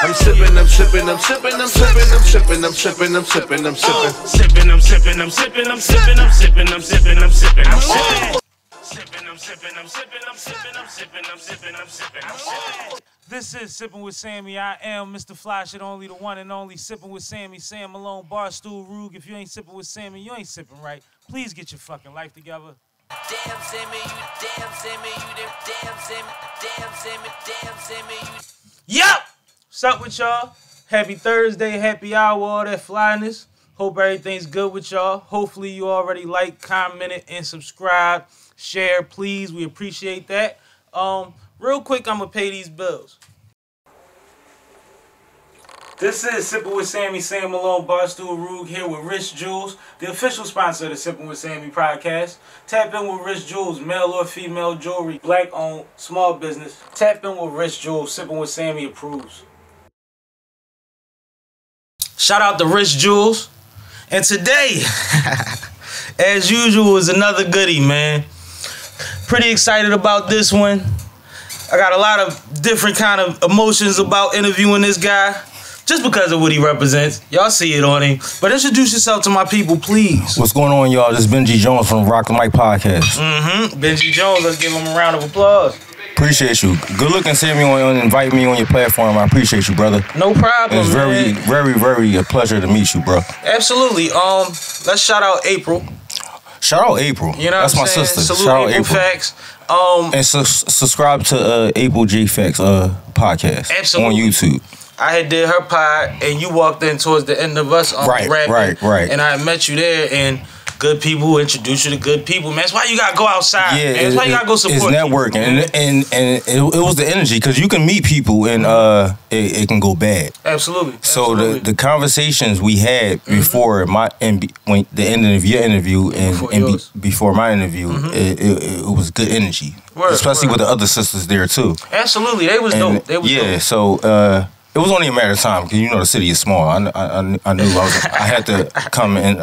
I'm sipping, I'm sipping, I'm sipping, I'm sipping, I'm sipping, I'm sipping, I'm sipping, I'm sipping. Sipping, I'm sipping, I'm sipping, I'm sipping, I'm sipping, I'm sipping, I'm sipping, I'm sipping. Sipping, I'm sipping, I'm sipping, I'm sipping, I'm sipping, I'm sipping, I'm sipping, I'm sipping. This is Sipping with Sammie. I am Mr. Fly Shit Only, the one and only Sipping with Sammie. Sam Malone, Barstool, ROC. If you ain't sipping with Sammie, you ain't sipping right. Please get your fucking life together. Damn Sammie, you damn Sammie, you damn Sammie, damn Sammie, damn Sammie, you. Yup! What's up with y'all? Happy Thursday, happy hour, all that flyness. Hope everything's good with y'all. Hopefully you already like, commented, and subscribed. Share, please. We appreciate that. Real quick, I'm gonna pay these bills. This is Sipping with Sammie, Sam Malone, Barstool, ROC, here with Rich Jewels, the official sponsor of the Sipping with Sammie podcast. Tap in with Rich Jewels, male or female jewelry, black-owned, small business. Tap in with Rich Jewels, Sipping with Sammie approves. Shout out to Rich Jewels. And today, as usual, is another goodie, man. Pretty excited about this one. I got a lot of different kind of emotions about interviewing this guy, just because of what he represents. Y'all see it on him. But introduce yourself to my people, please. What's going on, y'all? This is Bengy Jones from RoCtheMic podcast. Bengy Jones, let's give him a round of applause. Appreciate you. Good looking, Sammie, on inviting me on your platform. I appreciate you, brother. No problem. It's very a pleasure to meet you, bro. Absolutely. Let's shout out April. Shout out April. You know that's what my I'm saying? sister. Salute Shout out April April. Facts. And subscribe to April J Facts podcast. Absolutely. On YouTube. I had did her pod, and you walked in towards the end of us rapping. Right. And I met you there, and good people introduce you to good people, man. That's why you gotta go outside. Yeah, man. That's why you gotta go support. It's networking, people, and it was the energy, because you can meet people and it can go bad. Absolutely. So the conversations we had before when the end of your interview and before my interview, it was good energy, especially with the other sisters there too. Absolutely, they was dope. They was dope. So. It was only a matter of time, because you know the city is small. I knew I had to come and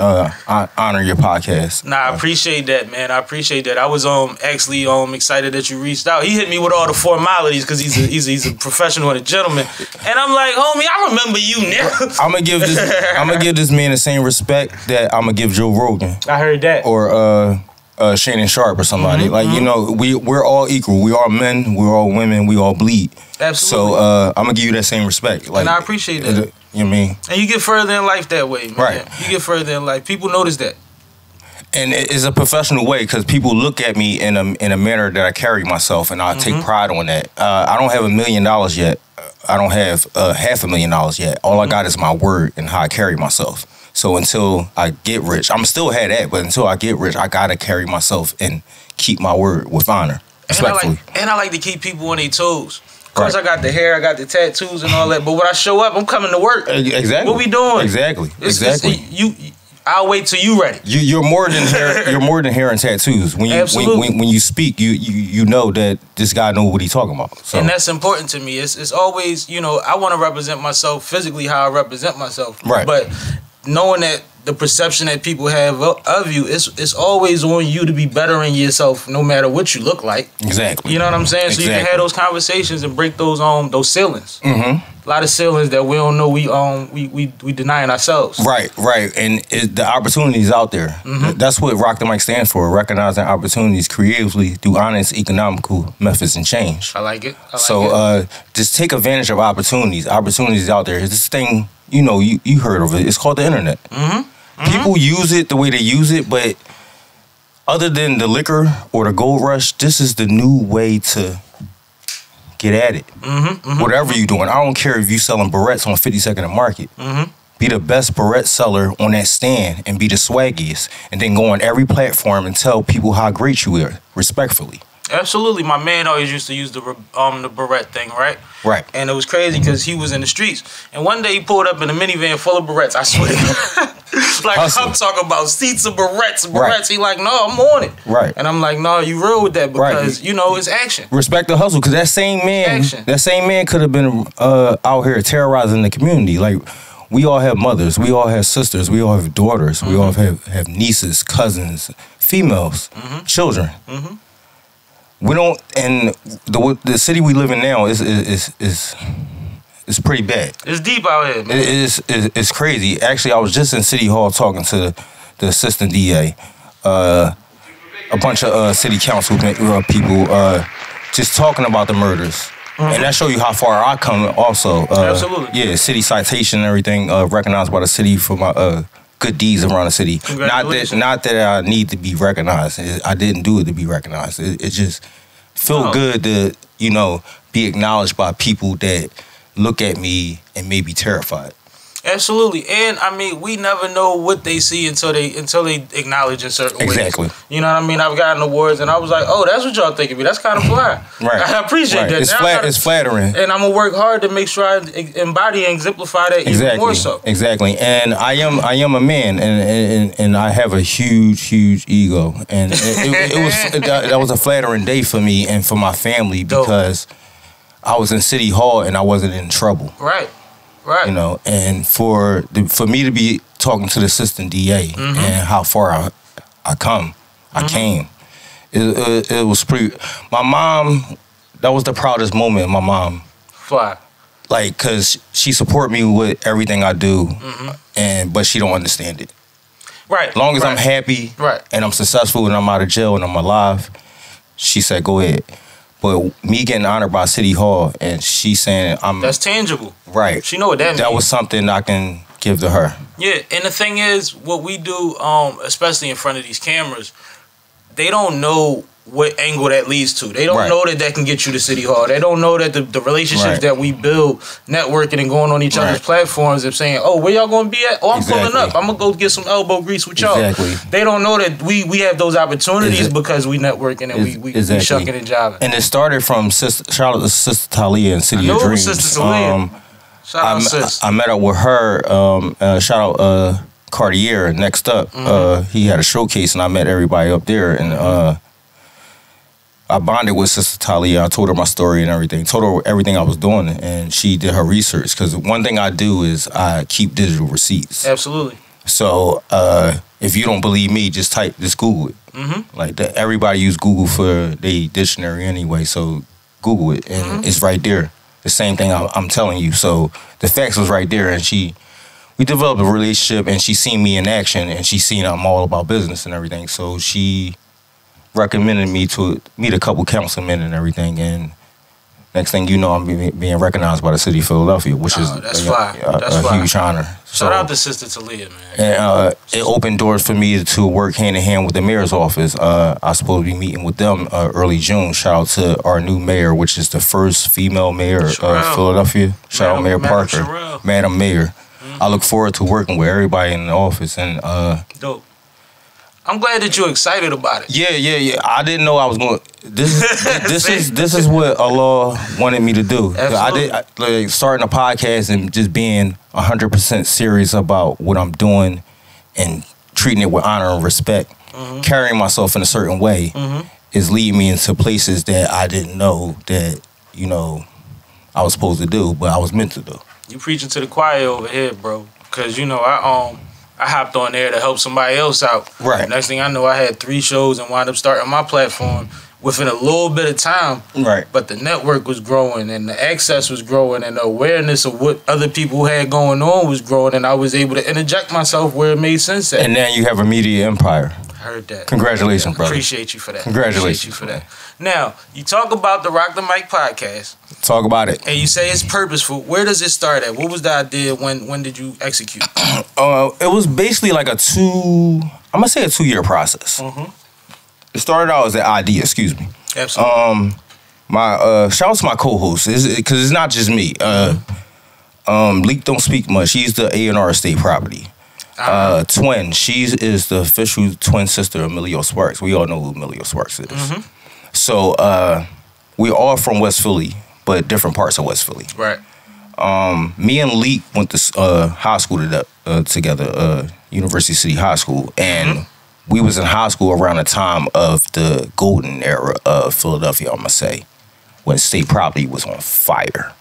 honor your podcast. Nah, I appreciate that, man. I appreciate that. I was actually excited that you reached out. He hit me with all the formalities because he's a professional and a gentleman. And I'm like, homie, I remember you now. I'm gonna give this man the same respect that I'm gonna give Joe Rogan. I heard that. Or Shannon Sharp or somebody. You know, we're all equal. We are men, we're all women, we all bleed. Absolutely. So I'm gonna give you that same respect. And I appreciate that. You know what I mean? And you get further in life that way, man. Right. You get further in life. People notice that. And it's a professional way, because people look at me in a manner that I carry myself, and I take pride on that. I don't have $1 million yet. I don't have $500,000 yet. All I got is my word and how I carry myself. So until I get rich, I'm still had that, but until I get rich, I gotta carry myself and keep my word with honor, respectfully. And I like to keep people on their toes. Of course, I got the hair, I got the tattoos and all that, but when I show up, I'm coming to work. Exactly. What we doing? Exactly. I'll wait till you ready. You're more than hair. You're more than hair and tattoos. When you speak, you know that this guy knows what he's talking about. So. And that's important to me. It's always, you know, I want to represent myself physically how I represent myself. Right. But knowing that the perception that people have of you, it's always on you to be bettering yourself, no matter what you look like. Exactly. You know what I'm saying? Exactly. So you can have those conversations and break those ceilings. Mm-hmm. A lot of ceilings that we don't know we denying ourselves. Right. And the opportunities out there. That's what RoCtheMic stands for: recognizing opportunities creatively through honest economical methods and change. I like it. Just take advantage of opportunities. Opportunities out there. This thing, you know, you heard of it. It's called the internet. People use it the way they use it, but other than the liquor or the gold rush, this is the new way to get at it. Whatever you're doing. I don't care if you selling barrettes on 52nd and Market. Be the best barrette seller on that stand and be the swaggiest, and then go on every platform and tell people how great you are, respectfully. Absolutely. My man always used to use the barrette thing, right? Right. And it was crazy because he was in the streets. And one day he pulled up in a minivan full of barrettes, I swear. Like, I'm talking about seats of barrettes. Right. He like, no, I'm on it. Right. And I'm like, no, you real with that because, you know, it's action. Respect the hustle, because that same man could have been out here terrorizing the community. Like, we all have mothers. We all have sisters. We all have daughters. We all have nieces, cousins, females, children. We don't, and the city we live in now is it's pretty bad. It's deep out here, man. It's crazy. Actually, I was just in City Hall talking to the assistant DA, a bunch of city council people, just talking about the murders. And that show you how far I come also. Absolutely. Yeah, city citation and everything, recognized by the city for my good deeds around the city. Not that I need to be recognized. I didn't do it to be recognized. It just felt good to, you know, be acknowledged by people that look at me and may be terrified. Absolutely. And I mean, we never know what they see until they acknowledge in certain ways. Exactly. You know what I mean? I've gotten awards and I was like, oh, that's what y'all think of me. That's kind of fly. Right. I appreciate that. It's flattering. And I'm gonna work hard to make sure I embody and exemplify that even more so. Exactly. And I am a man, and I have a huge ego, and that was a flattering day for me and for my family because I was in City Hall and I wasn't in trouble. Right. Right. You know, and for me to be talking to the assistant DA and how far I came, it was pretty. My mom, that was the proudest moment. My mom, fly, like, cause she support me with everything I do, but she don't understand it. Right. As long as I'm happy, and I'm successful, and I'm out of jail, and I'm alive, she said, "Go ahead." But me getting honored by City Hall and she saying that's tangible. Right. She know what that means. That was something I can give to her. Yeah, and the thing is, what we do, especially in front of these cameras, they don't know what angle that leads to. They don't know that can get you to City Hall. They don't know that the relationships that we build, networking and going on each other's platforms and saying, oh, where y'all going to be at? Oh, I'm pulling up. I'm going to go get some elbow grease with y'all. They don't know that we have those opportunities because we networking and we shucking and jiving. And it started from shout out to Sister Talia in City of Dreams. Sister Talia. Shout out sis. I met up with her. Shout out Cartier. Next up, he had a showcase and I met everybody up there and I bonded with Sister Talia. I told her my story and everything. Told her everything I was doing, and she did her research. Because one thing I do is I keep digital receipts. Absolutely. So if you don't believe me, just Google it. Like that, everybody use Google for their dictionary anyway. So Google it, and it's right there. The same thing I'm telling you. So the facts was right there, and we developed a relationship, and she seen me in action, and she seen I'm all about business and everything. So she recommended me to meet a couple councilmen and everything, and next thing you know, I'm being recognized by the city of Philadelphia, which is a huge honor. Shout out to Sister Talia, man. And it opened doors for me to work hand in hand with the mayor's office. I supposed to be meeting with them early June. Shout out to our new mayor, which is the first female mayor of Philadelphia. Shout out Mayor Parker, Madam Mayor. I look forward to working with everybody in the office and dope. I'm glad that you're excited about it. Yeah. I didn't know I was going. This is what Allah wanted me to do. I starting a podcast and just being 100% serious about what I'm doing and treating it with honor and respect. Carrying myself in a certain way is leading me into places that I didn't know that I was supposed to do, but I was meant to do. You preaching to the choir over here, bro. Because I hopped on there to help somebody else out. Right. Next thing I know, I had 3 shows and wound up starting my platform within a little bit of time. Right. But the network was growing and the access was growing and the awareness of what other people had going on was growing, and I was able to interject myself where it made sense at. And now you have a media empire. Heard that. Congratulations, brother. Appreciate you for that. Congratulations. Appreciate you for that. Now, you talk about the RoCtheMic podcast. Talk about it. And you say it's purposeful. Where does it start at? What was the idea? When did you execute? It was basically like a 2-year process. It started out as an idea, excuse me. Absolutely. Shout out to my co-host, because it's not just me. LEEK don't speak much. He's the A&R estate property. Twin, she is the official twin sister of Emilio Sparks. We all know who Emilio Sparks is. So we're all from West Philly, but different parts of West Philly. Right. Me and LEEK went to high school together, University City High School, and we was in high school around the time of the golden era of Philadelphia, I must say, when state property was on fire.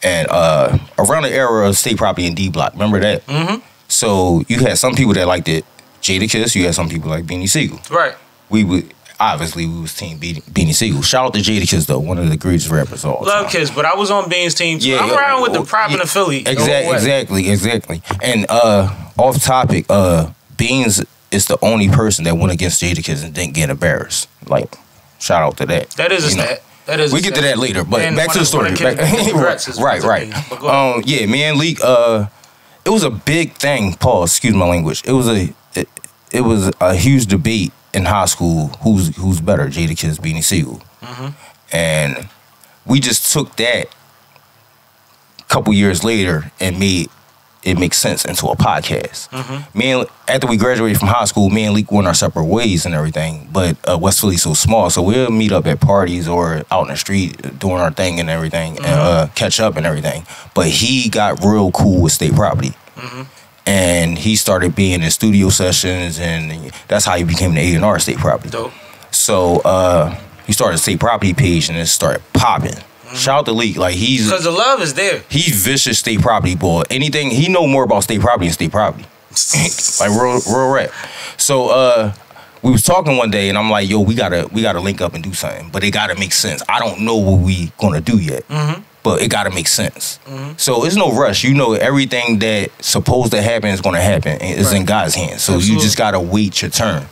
And around the era of state property in D Block, remember that? So you had some people that liked it, Jadakiss. You had some people like Beanie Siegel. Right. obviously we was team Beanie Siegel. Shout out to Jadakiss though, one of the greatest rappers of all time. Love Kiss, but I was on Bean's team too. I'm riding with the prop in the Philly. Exactly. And off topic, Beans is the only person that went against Jadakiss and didn't get embarrassed. Like, shout out to that. That is a stat. That is. We get to that later, but and back to the story. Right. Yeah, me and Leek. It was a big thing. Pause. Excuse my language. It was a huge debate in high school. Who's better, Jadakiss, Beanie Siegel? And we just took that a couple years later and made it make sense into a podcast. After we graduated from high school, me and Leek went our separate ways and everything. But West Philly's so small, so we'll meet up at parties or out in the street doing our thing and everything, and catch up and everything. But he got real cool with state property. And he started being in studio sessions, and that's how he became the A&R state property. Dope. So he started a state property page, and it started popping. Shout out to Leek, like because the love is there. He's vicious state property boy. Anything he know more about state property than state property, like real rap. So we was talking one day, and I'm like, yo, we gotta link up and do something, but it gotta make sense. I don't know what we gonna do yet, but it gotta make sense. So it's no rush. You know, everything that supposed to happen is gonna happen. It's in God's hands. So you just gotta wait your turn.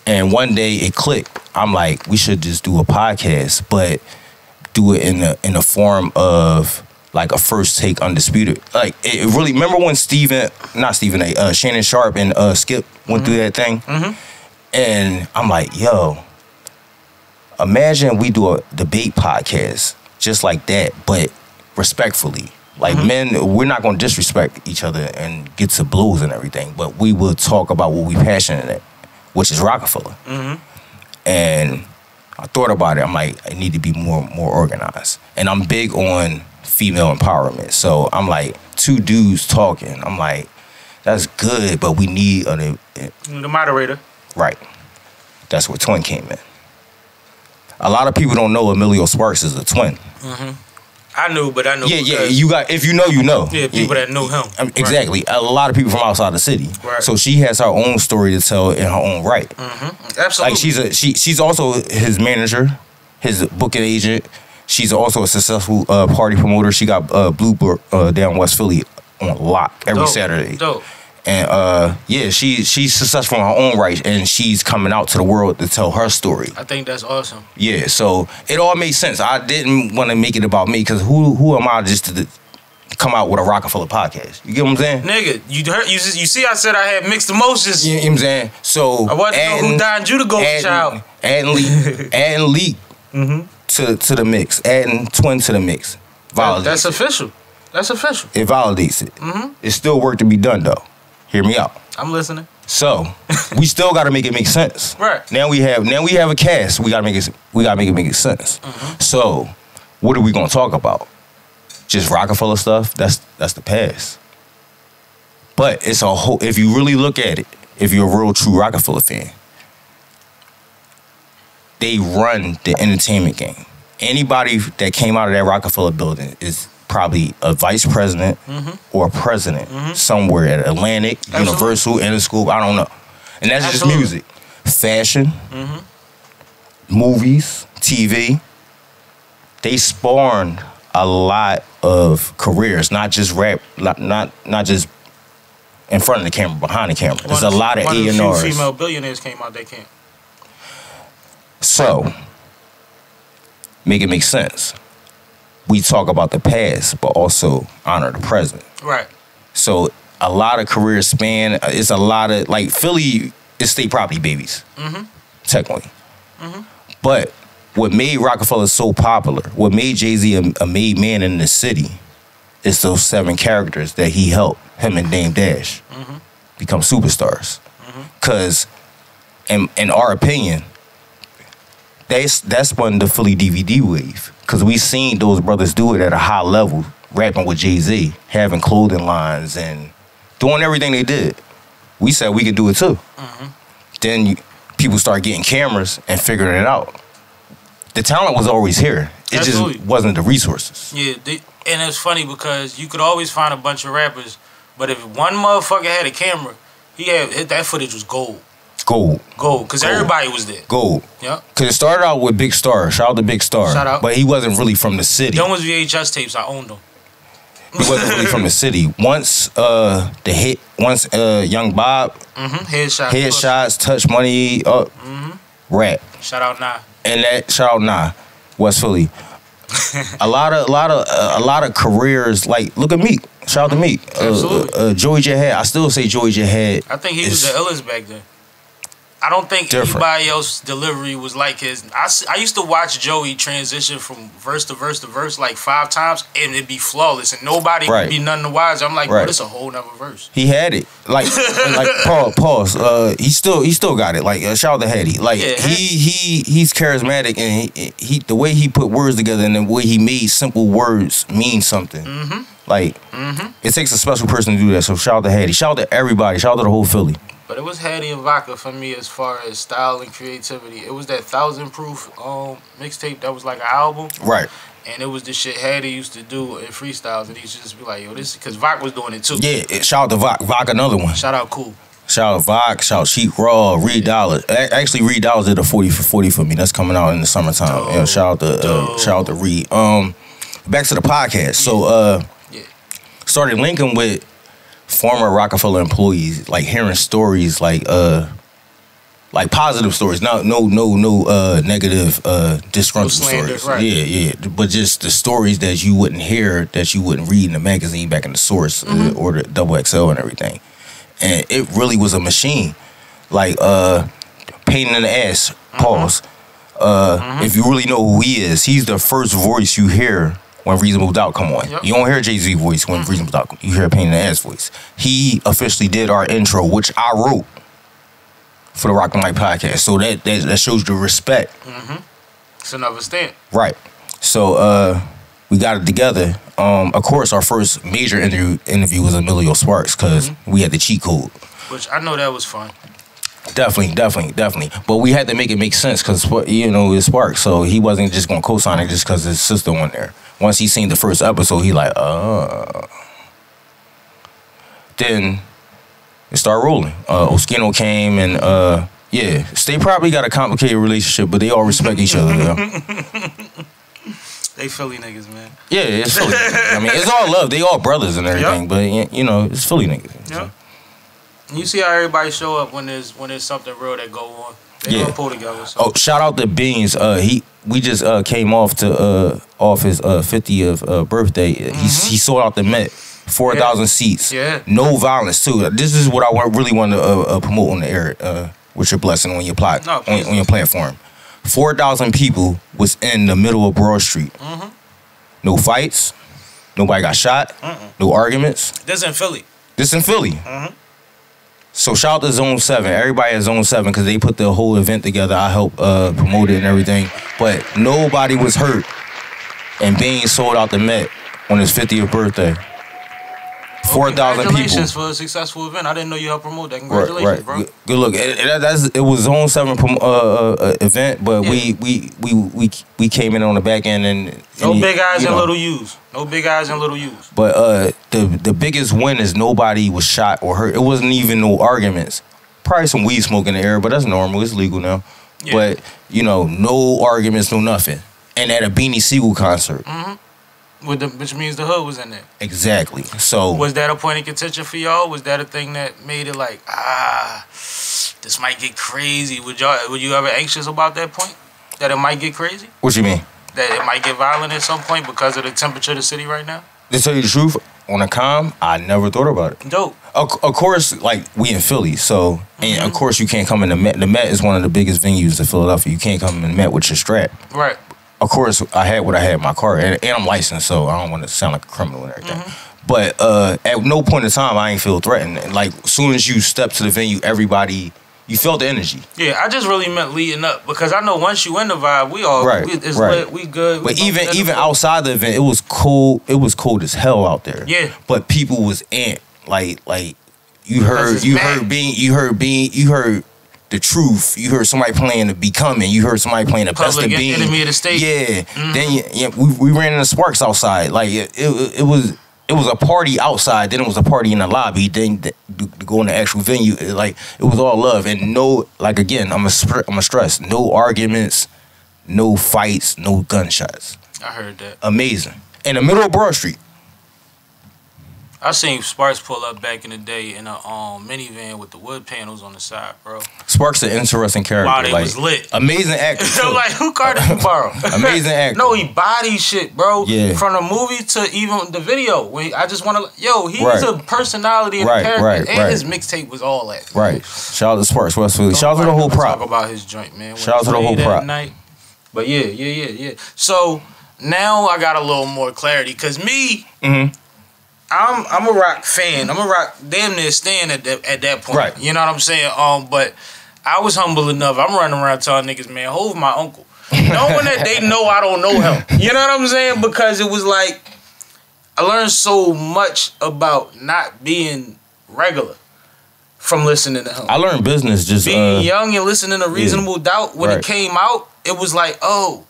And one day it clicked. I'm like, we should just do a podcast, but do it in the form of like a first take undisputed. Like it really. Remember when Shannon Sharp and Skip went through that thing, and I'm like, yo, imagine we do a debate podcast just like that, but respectfully. Like men, we're not gonna disrespect each other and get to blows and everything, but we will talk about what we passionate at, which is Rockefeller. And I thought about it. I'm like, I need to be more organized. And I'm big on female empowerment. So I'm like, two dudes talking. I'm like, that's good, but we need the moderator. Right. That's where Twin came in. A lot of people don't know Emilio Sparks is a twin. I knew, but I knew. Yeah. You got, if you know, you know. Yeah, people that knew him. Exactly. A lot of people from outside the city. Right. So she has her own story to tell in her own right. Absolutely. Like she's also his manager, his booking agent. She's also a successful party promoter. She got Bluebird down West Philly on lock every Saturday. Dope. And she's successful in her own right, and she's coming out to the world to tell her story. I think that's awesome. Yeah, so it all made sense. I didn't want to make it about me because who am I just to come out with a Rockefeller podcast? You get what I'm saying? Nigga, you see, I said I had mixed emotions. You know what I'm saying? So I wasn't know who Don Judah golden child. Adding Leek to the mix, adding Twin to the mix. That's official. That's official. It validates it. It's still work to be done though. Hear me out. I'm listening. So we still got to make it make sense. Right. Now we have a cast. We got to make it make sense. So what are we gonna talk about? Just Rockefeller stuff? That's the past. But it's a whole. If you really look at it, if you're a real true Rockefeller fan, they run the entertainment game. Anybody that came out of that Rockefeller building is probably a vice president or a president somewhere at Atlantic, Universal, Interscope, I don't know. And that's just music. Fashion, movies, TV. They spawned a lot of careers, not just rap, not just in front of the camera, behind the camera. There's a lot of A&Rs. One of the few female billionaires came out that camp. So, make it make sense. We talk about the past, but also honor the present. Right. So a lot of career span. It's a lot of like Philly is state property babies, technically. But what made Rockefeller so popular, what made Jay-Z a made man in the city, is those 7 characters that he helped him and Dame Dash become superstars. Because, in our opinion, that's when the Philly DVD wave. Because we seen those brothers do it at a high level, rapping with Jay-Z, having clothing lines and doing everything they did. We said we could do it too. Then people start getting cameras and figuring it out. The talent was always here. It just wasn't the resources. Yeah, and it's funny because you could always find a bunch of rappers, but if one motherfucker had a camera, that footage was gold. Gold. Gold, because everybody was there. Gold. Yep. Because it started out with Big Star. Shout out to Big Star. Shout out. But he wasn't really from the city. Them was VHS tapes. I owned them. He wasn't really from the city. Once Young Bob, headshots, Touch Money, Rap. Shout out Nah. And that shout out Nah, West Philly. a lot of careers, like look at Meek. Shout out to Meek. Joey J Head. I still say Joey J Head. I think he was the illest back then. I don't think anybody else's delivery was like his. I used to watch Joey transition from verse to verse to verse like 5 times, and it'd be flawless, and nobody would be none the wiser. I'm like, bro, this a whole nother verse. He had it. Like pause. He still got it. Like shout out to Hattie. Like he's charismatic, and he the way he put words together and the way he made simple words mean something. Like it takes a special person to do that. So shout out to Hattie. Shout out to everybody. Shout out to the whole Philly. But it was Hattie and Vodka for me as far as style and creativity. It was that 1,000 Proof mixtape that was like an album. Right. And it was the shit Hattie used to do in freestyles. And he used to just be like, yo, this is because Vodka was doing it too. Yeah, shout out to Vodka. Vodka, another one. Shout out Cool. Shout out Vodka. Shout out Sheik Raw. Reed Dollars. Actually, Reed Dollars did a 40 for 40 for me. That's coming out in the summertime. Yeah, shout out to Reed. Back to the podcast. So, started linking with former ROC-A-FELLA employees, like hearing stories, like positive stories, no negative disgruntled stories. Right. Yeah, but just the stories that you wouldn't hear, that you wouldn't read in the magazine back in the source or the XXL and everything. And it really was a machine, like pain in the ass. Pause. If you really know who he is, he's the first voice you hear when Reasonable Doubt come on. You don't hear Jay-Z voice when Reasonable Doubt come. You hear Pain in the Ass voice. He officially did our intro, which I wrote for the RoCtheMic podcast. So that shows the respect. It's another stamp. Right. So we got it together. Of course, our first major interview was Emilio Sparks because we had the cheat code. Which I know that was fun. Definitely. But we had to make it make sense because, it's Sparks. So he wasn't just going to co-sign it just because his sister went there. Once he seen the first episode, he like, Then it started rolling. Oskino came and, They probably got a complicated relationship, but they all respect each other. They Philly niggas, man. Yeah, it's Philly niggas. I mean, it's all love. They all brothers and everything, but, it's Philly niggas. So. You see how everybody show up when there's something real that go on. They all pull together. So. Oh, shout out to Beans. We just came off his 50th birthday. He sold out the Met, 4,000 seats. Yeah. No violence too. This is what I really want to promote on the air with your blessing on your on your platform. 4,000 people was in the middle of Broad Street. No fights. Nobody got shot. No arguments. This in Philly. So shout out to Zone 7. Everybody at Zone 7 because they put the whole event together. I helped promote it and everything. But nobody was hurt. And Bean sold out the Met on his 50th birthday. 4,000 people. Congratulations for a successful event. I didn't know you helped promote that. Congratulations, bro. Good look. It was Zone 7 event, but we came in on the back end and no big eyes and little U's. No big eyes and little U's. But the biggest win is nobody was shot or hurt. It wasn't even no arguments. Probably some weed smoke in the air, but that's normal. It's legal now. Yeah. But no arguments, no nothing. And at a Beanie Siegel concert. Which means the hood was in there. Exactly. So was that a point of contention for y'all? Was that a thing that made it like, this might get crazy? Would you ever anxious about that point? That it might get crazy? What you mean? That it might get violent at some point because of the temperature of the city right now? To tell you the truth, on a calm, I never thought about it. Dope. Of course, like we in Philly, so and of course you can't come in the Met. The Met is one of the biggest venues in Philadelphia. You can't come in the Met with your strap. Right. Of course, I had what I had in my car, and I'm licensed, so I don't want to sound like a criminal and everything. But at no point in time, I ain't feel threatened. And like, as soon as you step to the venue, everybody, you felt the energy. Yeah, I just really meant leading up, because I know once you in the vibe, we all lit, we good. But even outside the event, it was cold. It was cold as hell out there. Yeah. But people was amped. Like you heard the truth. You heard somebody playing the Becoming. You heard somebody playing the Best of Being. Enemy of the State. Yeah. Then we ran into Sparks outside. Like it was it was a party outside, then it was a party in the lobby, then to go in the actual venue. Like, it was all love and no, like, again, I'm a stress, no arguments, no fights, no gunshots. I heard that. Amazing. In the middle of Broad Street. I seen Sparks pull up back in the day in a minivan with the wood panels on the side, bro. Sparks an interesting character. Wow, they like, was lit. Amazing actor. I'm like, who car did you borrow? Amazing actor. No, he body shit, bro. Yeah. From the movie to even the video. When I just want to, he's Right. a personality and a character, and his mixtape was all that. Right. Shout out to Sparks, West Philly. Shout out to the whole prop. Talk about his joint, man. Shout out to the whole prop. Night. But yeah. So now I got a little more clarity, cause me. Mm-hmm. I'm a rock fan. I'm a rock damn near stan at that point. Right. You know what I'm saying? But I was humble enough. I'm running around telling niggas, man, Hov my uncle. Knowing that they know I don't know him. You know what I'm saying? Because it was like, I learned so much about not being regular from listening to him. I learned business just being young and listening to Reasonable Doubt. When it came out, it was like, oh,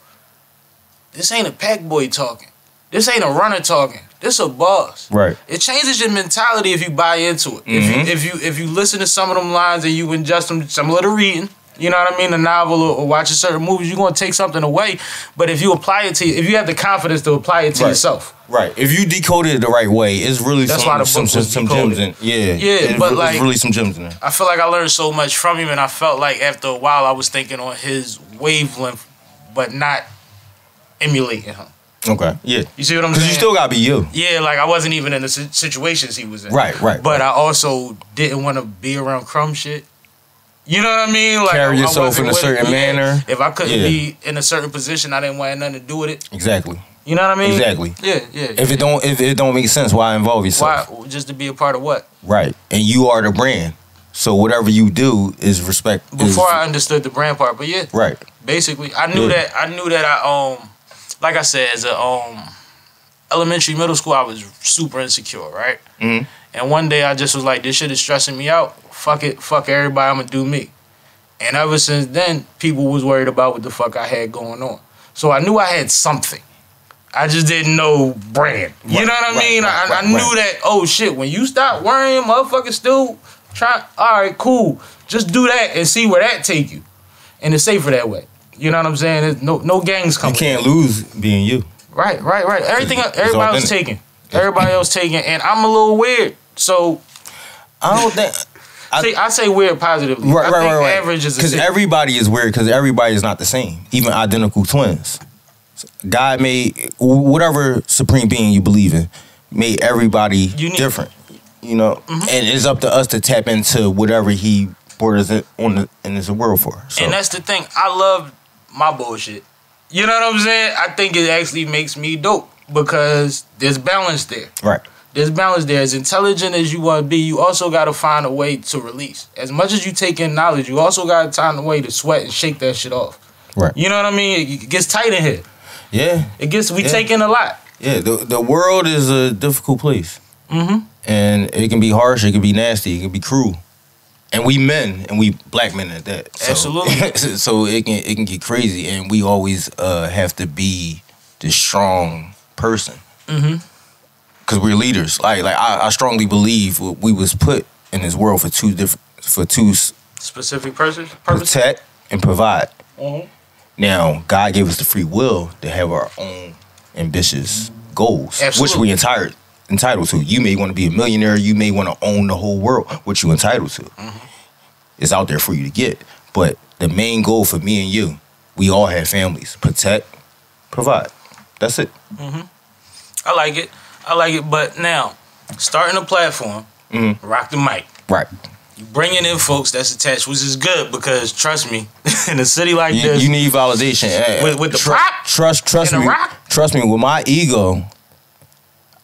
this ain't a pack boy talking. This ain't a runner talking. This a boss. Right. It changes your mentality if you buy into it. Mm-hmm. If you listen to some of them lines and you ingest them, similar to reading, you know what I mean, a novel or watching certain movies, you're gonna take something away. But if you apply it to, if you have the confidence to apply it to yourself, right. If you decode it the right way, it's really that's why the book was some gems in. Yeah, but like, really some gems in there. I feel like I learned so much from him, and I felt like after a while I was thinking on his wavelength, but not emulating him. Okay. Yeah. You see what I'm saying? Because you still gotta be you. Yeah, like I wasn't even in the situations he was in. Right. But I also didn't want to be around crumb shit. You know what I mean? Like, carry yourself in a certain manner. If I couldn't be in a certain position, I didn't want nothing to do with it. Exactly. You know what I mean? Exactly. Yeah. If it don't make sense, why involve yourself? Why? Just to be a part of what? Right. And you are the brand. So whatever you do is respect. Before I understood the brand part, but yeah. Right. Basically, I knew that I like I said, as a elementary, middle school, I was super insecure, right? Mm-hmm. And one day I just was like, this shit is stressing me out. Fuck it, fuck everybody, I'm gonna do me. And ever since then, people was worried about what the fuck I had going on. So I knew I had something. I just didn't know brand. You know what I mean? I knew that, oh shit, when you stop worrying, motherfuckers still trying, all right, cool. Just do that and see where that take you. And it's safer that way. You know what I'm saying? There's no gangs coming. You can't lose being you. Right. Everybody else taking. Everybody else taking. And I'm a little weird. So I don't think I say weird positively. Right. Average is because everybody is weird because everybody is not the same. Even identical twins. God made whatever supreme being you believe in, made everybody different. You know? Mm-hmm. And it's up to us to tap into whatever he brought us in this world for. So. And that's the thing. I love my bullshit. You know what I'm saying? I think it actually makes me dope because there's balance there. Right. There's balance there. As intelligent as you want to be, you also got to find a way to release. As much as you take in knowledge, you also got to find a way to sweat and shake that shit off. Right. You know what I mean? It gets tight in here. Yeah. We take in a lot. Yeah. The world is a difficult place. Mm-hmm. And it can be harsh. It can be nasty. It can be cruel. And we men, and we black men at that. So, absolutely. So it can get crazy, and we always have to be the strong person. Mm-hmm. Because we're leaders. Like I strongly believe we was put in this world for two specific purposes. Protect and provide. Mm-hmm. Now God gave us the free will to have our own ambitious goals, which we entitled to. You may want to be a millionaire. You may want to own the whole world, which you entitled to. Mm-hmm. It's out there for you to get. But the main goal for me and you, we all have families. Protect, provide. That's it. Mm-hmm. I like it. But now, starting a platform, RoCtheMic. Right. You bringing in folks that's attached, which is good because trust me, in a city like this, you need validation with the prop. Trust me. Trust me. With my ego,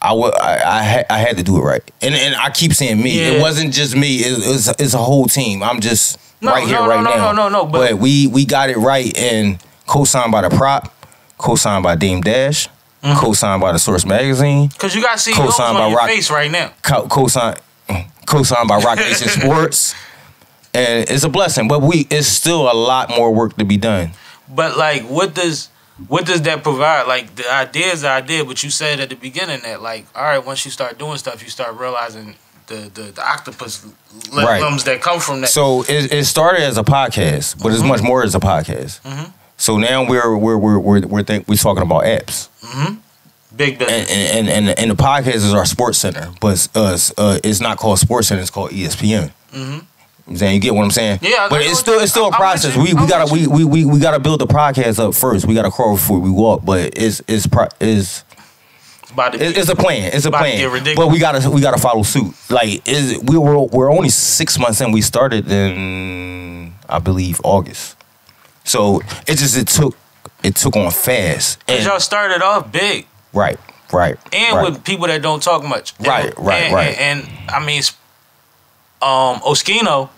I had to do it right, and I keep saying me. Yeah. It wasn't just me. It's a whole team. I'm just now. No. But we got it right, and co-signed by the prop, co-signed by Dame Dash, co-signed by the Source Magazine. Because you got CEOs on your face right now. Co-signed by Rock Nation Sports, and it's a blessing. But it's still a lot more work to be done. But like, what does what does that provide? Like, the idea is the idea, but you said at the beginning that, like, all right, once you start doing stuff, you start realizing the octopus limbs that come from that. So it started as a podcast, but it's much more as a podcast. So now we're talking about apps. Big business. And the podcast is our sports center, but it's not called Sports Center. It's called ESPN. I'm saying, you get what I'm saying? Yeah, but it's still a process. We gotta build the podcast up first. We gotta crawl before we walk. But it's a plan. It's a plan. But we gotta follow suit. Like we're only 6 months in. We started in, I believe, August. So it took on fast. Cause y'all started off big. Right. And with people that don't talk much. Right. And I mean, Oskino.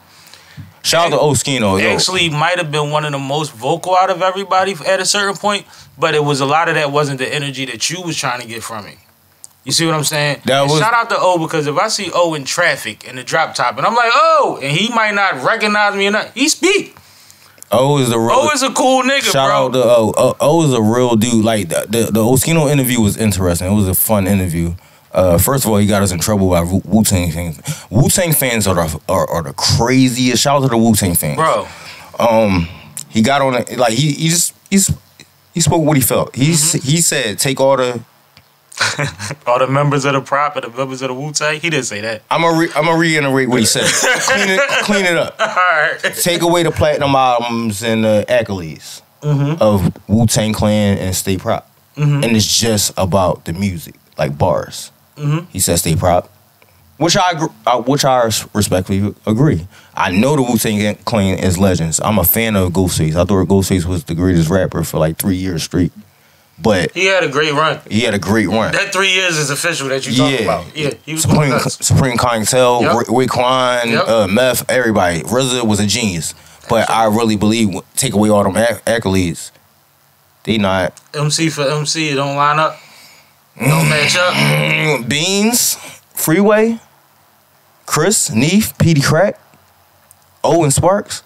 Shout out to Oskino. Actually, might have been one of the most vocal out of everybody at a certain point, but it was a lot of that wasn't the energy that you was trying to get from me. You see what I'm saying? Shout out to O, because if I see O in traffic in the drop top and I'm like, oh, and he might not recognize me or not, he speak. O is a cool nigga, shout bro. Out to O. O is a real dude. Like the Oskino interview was interesting. It was a fun interview. First of all, he got us in trouble by Wu-Tang fans. Wu-Tang fans are the craziest. Shout out to the Wu-Tang fans, bro. He got on it, like he spoke what he felt. He said take all the members of the prop and the members of the Wu-Tang. He didn't say that. I'm gonna reiterate what he said. Clean it up. All right. Take away the platinum albums and the accolades of Wu-Tang Clan and State Prop, and it's just about the music, like bars. He said State Prop, which I respectfully agree. I know the Wu-Tang Clan is legends. I'm a fan of Ghostface. I thought Ghostface was the greatest rapper for like 3 years straight. But he had a great run. That 3 years is official that you talking about. Yeah, he was Supreme Clientele, Raekwon, Meth, everybody. RZA was a genius. But I really believe, take away all them accolades, they not. MC for MC, it don't line up. Don't match up. Beans, Freeway, Chris, Neef, Petey Crack, O and Sparks.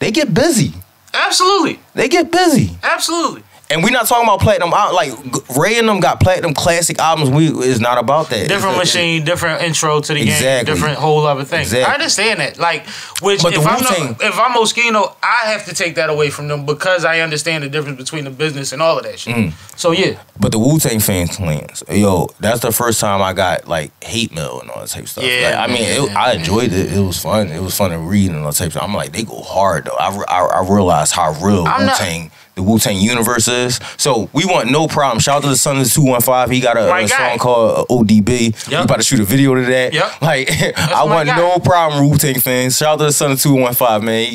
They get busy. Absolutely. They get busy. Absolutely. And we're not talking about platinum. Like Ray and them got platinum classic albums. It's not about that. Different machine, different intro to the game, different whole other thing. Exactly. I understand that. Like, which if I'm Oskino, I have to take that away from them because I understand the difference between the business and all of that shit. So yeah. But the Wu-Tang fans, that's the first time I got like hate mail and all that type of stuff. Yeah. Like, I mean, I enjoyed it. It was fun. It was fun to read and all that type of stuff. I'm like, they go hard though. I realized how real the Wu-Tang universe is. So we want no problem. Shout out to the son of the 215. He got a song called ODB. We about to shoot a video to that. Yep. Like, I want no problem, Wu-Tang fans. Shout out to the son of 215, man.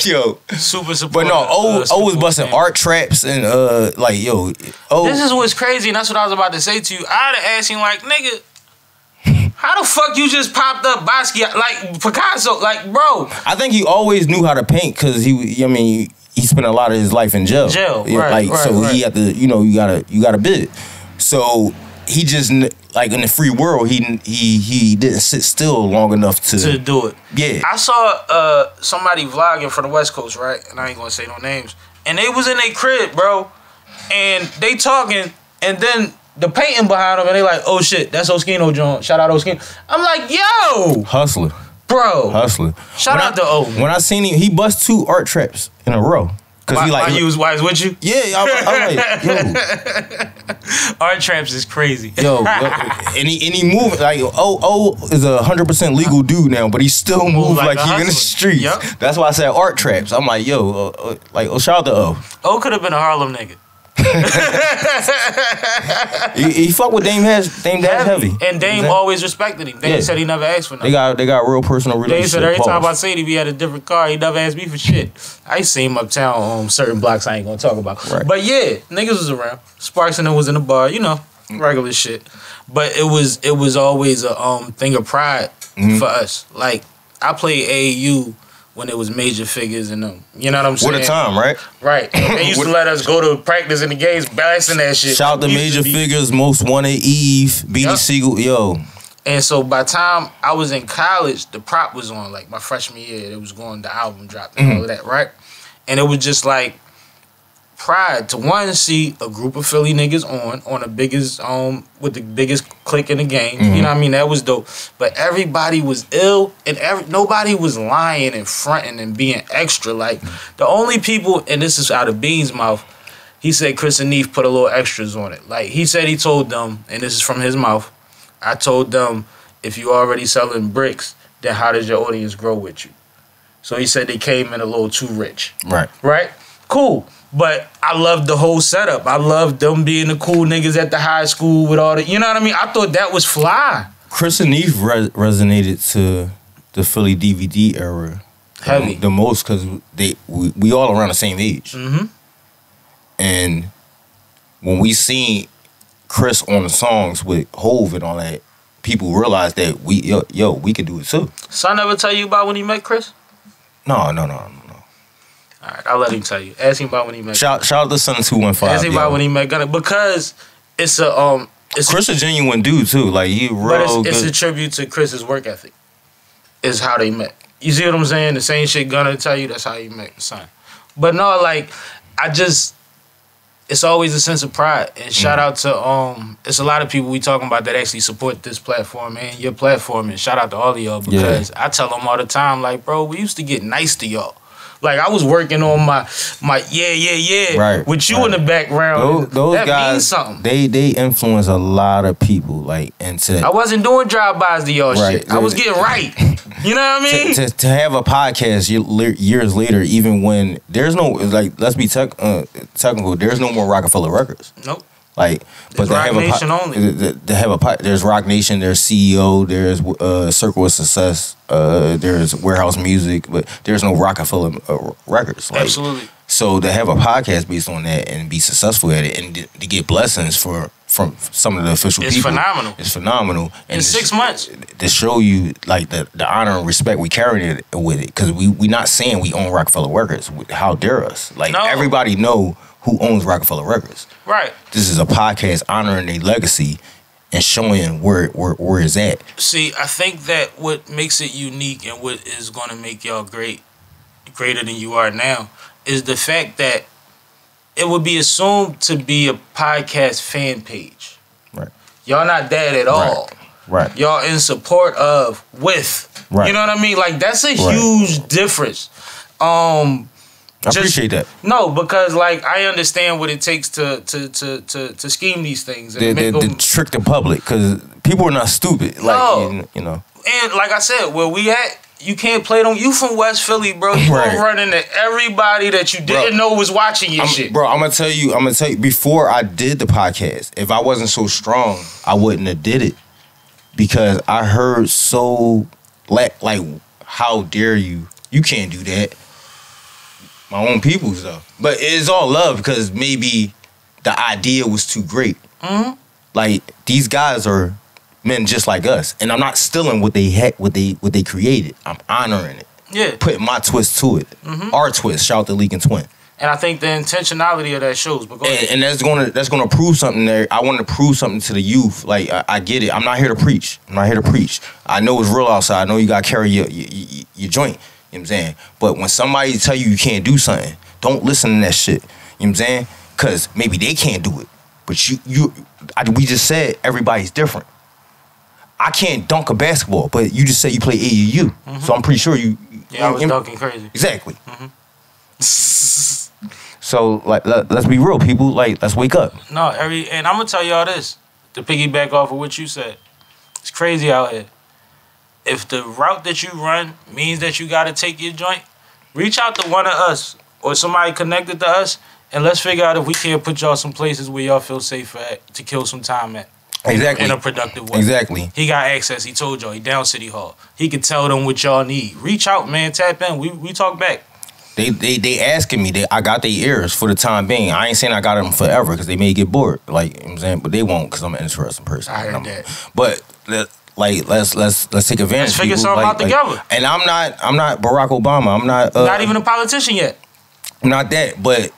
Yo. Super supportive. But no, O was busting art traps and This is what's crazy, and that's what I was about to say to you. I'd have asked him like, nigga, how the fuck you just popped up Basquiat, like Picasso, like, bro? I think he always knew how to paint because he spent a lot of his life in jail. He had to, you gotta bid. So he just, like, in the free world, he didn't sit still long enough to do it. Yeah. I saw somebody vlogging from the West Coast, right? And I ain't gonna say no names. And they was in their crib, bro. And they talking, and then the painting behind them, and they like, oh shit, that's Oskino John. Shout out Oskino. I'm like, yo, hustler. Bro. Hustler. Shout out to O. When I seen him, he bust 2 art traps in a row. Cause he was with you? Yeah, I'm like, yo. Art traps is crazy. Yo, and he moved like O is 100% legal dude now, but he still move like he in the streets. Yep. That's why I said art traps. I'm like, yo, shout out to O. O could have been a Harlem nigga. he fucked with Dame Dash heavy. And Dame always respected him. Dame said he never asked for nothing. They got real personal relationship. Dame said every time I say he had a different car, he never asked me for shit. I see him uptown on certain blocks I ain't gonna talk about. Right. But yeah, niggas was around. Sparks and them was in the bar, regular shit. But it was always a thing of pride for us. Like, I played AAU when it was major figures and them. You know what I'm saying? What a time, right? Right. They used to let us go to practice in the games, blasting that shit. Shout out to major figures, Most Wanted, Eve, Beanie Siegel, yo. And so by the time I was in college, the prop was on, like my freshman year. It was going, the album dropped and all of that, right? And it was just like, pride to one see a group of Philly niggas on the biggest with the biggest clique in the game. You know what I mean? That was dope. But everybody was ill and nobody was lying and fronting and being extra. Like the only people, and this is out of Bean's mouth, he said Chris and Neef put a little extras on it. Like he said he told them, and this is from his mouth, I told them, if you already selling bricks, then how does your audience grow with you? So he said they came in a little too rich. Right. Right? Cool. But I loved the whole setup. I loved them being the cool niggas at the high school with all the, you know what I mean? I thought that was fly. Chris and Neef resonated to the Philly DVD era Heavy. The most because we all around the same age. And when we seen Chris on the songs with Hove and all that, people realized that we can do it too. Son ever tell you about when he met Chris? No. All right, I'll let him tell you. Ask him about when he met. Shout out to Son 215. Ask him about when he met Gunna because it's a Chris a genuine dude too. Like he real but it's good. a tribute to Chris's work ethic. Is how they met. You see what I'm saying? The same shit Gunna tell you. That's how you met Son. But no, like it's always a sense of pride. And shout out to it's a lot of people we talking about that actually support this platform and your platform. And shout out to all of y'all because I tell them all the time, like, bro, we used to get nice to y'all. Like I was working on my with you in the background. Those that guys, means something. They influence a lot of people. Like I wasn't doing drive-bys to y'all shit. I was getting right. You know what I mean? To have a podcast years later, even when there's no let's be technical. There's no more ROC-A-FELLA records. Nope. Like, but Rock Nation only. They have there's Roc Nation, there's CEO, there's Circle of Success, there's Warehouse Music, but there's no ROC-A-FELLA records. Like, absolutely. So to have a podcast based on that and be successful at it and to get blessings from some of the official people, phenomenal. It's phenomenal. And in 6 months to show you like the honor and respect we carry it with it, because we not saying we own ROC-A-FELLA records. How dare us? Like everybody know who owns ROC-A-FELLA records. Right. This is a podcast honoring their legacy and showing where it's at. See, I think that what makes it unique and what is going to make y'all greater than you are now is the fact that it would be assumed to be a podcast fan page. Right. Y'all not that at all. Right. Y'all in support of with. Right. You know what I mean? Like that's a huge difference. I appreciate that. No, because like I understand what it takes to scheme these things and to trick the public, because people are not stupid. Like you know. And like I said, where we at, you can't play them. You from West Philly, bro. You gonna run into everybody that you didn't know was watching your shit. Bro, I'm gonna tell you, before I did the podcast, if I wasn't so strong, I wouldn't have did it. Because I heard so like how dare you? You can't do that. My own people's though. But it's all love because maybe the idea was too great. Like these guys are men just like us, and I'm not stealing what they had, what they created. I'm honoring it. Yeah, putting my twist to it. Our twist. Shout out to LEEK and Twin. And I think the intentionality of that shows. But and that's gonna prove something there. I want to prove something to the youth. Like I get it. I'm not here to preach. I know it's real outside. I know you gotta carry your joint. You know what I'm saying? But when somebody tell you can't do something, don't listen to that shit. You know what I'm saying? Because maybe they can't do it. But we just said everybody's different. I can't dunk a basketball, but you just said you play AAU. So I'm pretty sure you... Yeah, I was dunking crazy. Exactly. So, like, let's be real, people. Like, let's wake up. No, and I'm going to tell y'all this, to piggyback off of what you said. It's crazy out here. If the route that you run means that you got to take your joint, reach out to one of us or somebody connected to us, and let's figure out if we can't put y'all some places where y'all feel safe at to kill some time at. Exactly. In a productive way. Exactly. He got access. He told y'all. He down City Hall. He could tell them what y'all need. Reach out, man. Tap in. We talk back. They asking me. I got their ears for the time being. I ain't saying I got them forever because they may get bored. Like, you know what I'm saying? But they won't because I'm an interesting person. I heard that. But... let's take advantage. Let's figure something out together. And I'm not Barack Obama. I'm not even a politician yet. I'm not that. But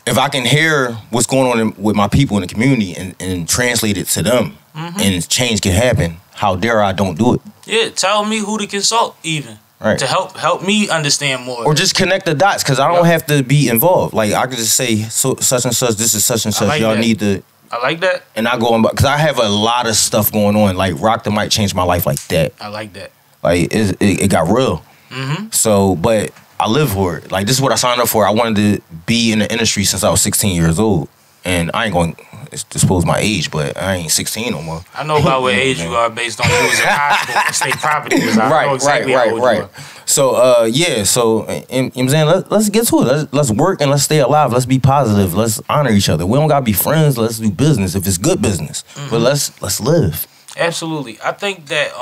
if I can hear what's going on with my people in the community and translate it to them, and change can happen, how dare I don't do it? Yeah, tell me who to consult even. Right. To help me understand more. Or just connect the dots, because I don't have to be involved. Like, I could just say, so such and such, this is such and such. like Y'all that. need to. I like that. And I go on, because I have a lot of stuff going on. Like, RoCtheMic changed my life like that. I like that. Like, it got real. Mm-hmm. So, but I live for it. Like, this is what I signed up for. I wanted to be in the industry since I was 16 years old. And I ain't going to disclose my age, but I ain't 16 no more. I know about what age you are based on you was in high school and state property. I know exactly how old you are. So, yeah, so, you know what I'm saying? Let's get to it. Let's work and let's stay alive. Let's be positive. Let's honor each other. We don't got to be friends. Let's do business if it's good business. But let's live. Absolutely. I think that,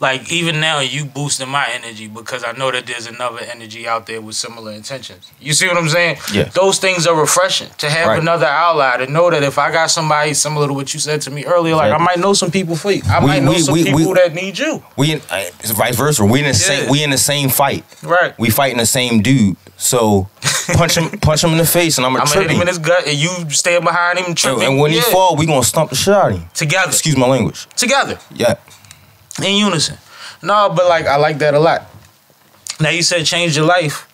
like, even now, you boosting my energy because I know that there's another energy out there with similar intentions. You see what I'm saying? Yeah. Those things are refreshing. To have another ally, to know that if I got somebody similar to what you said to me earlier, like, I might know some people for you. I might know some people that need you. It's vice versa. We in the same fight. Right. We fighting the same dude. So punch him in the face, and I'm gonna trip hit him in his gut, and you stand behind him and trip him. And when he fall, we gonna stomp the shit out of him. Together. Excuse my language. Together. Yeah. In unison. No, but like I like that a lot. Now you said change your life.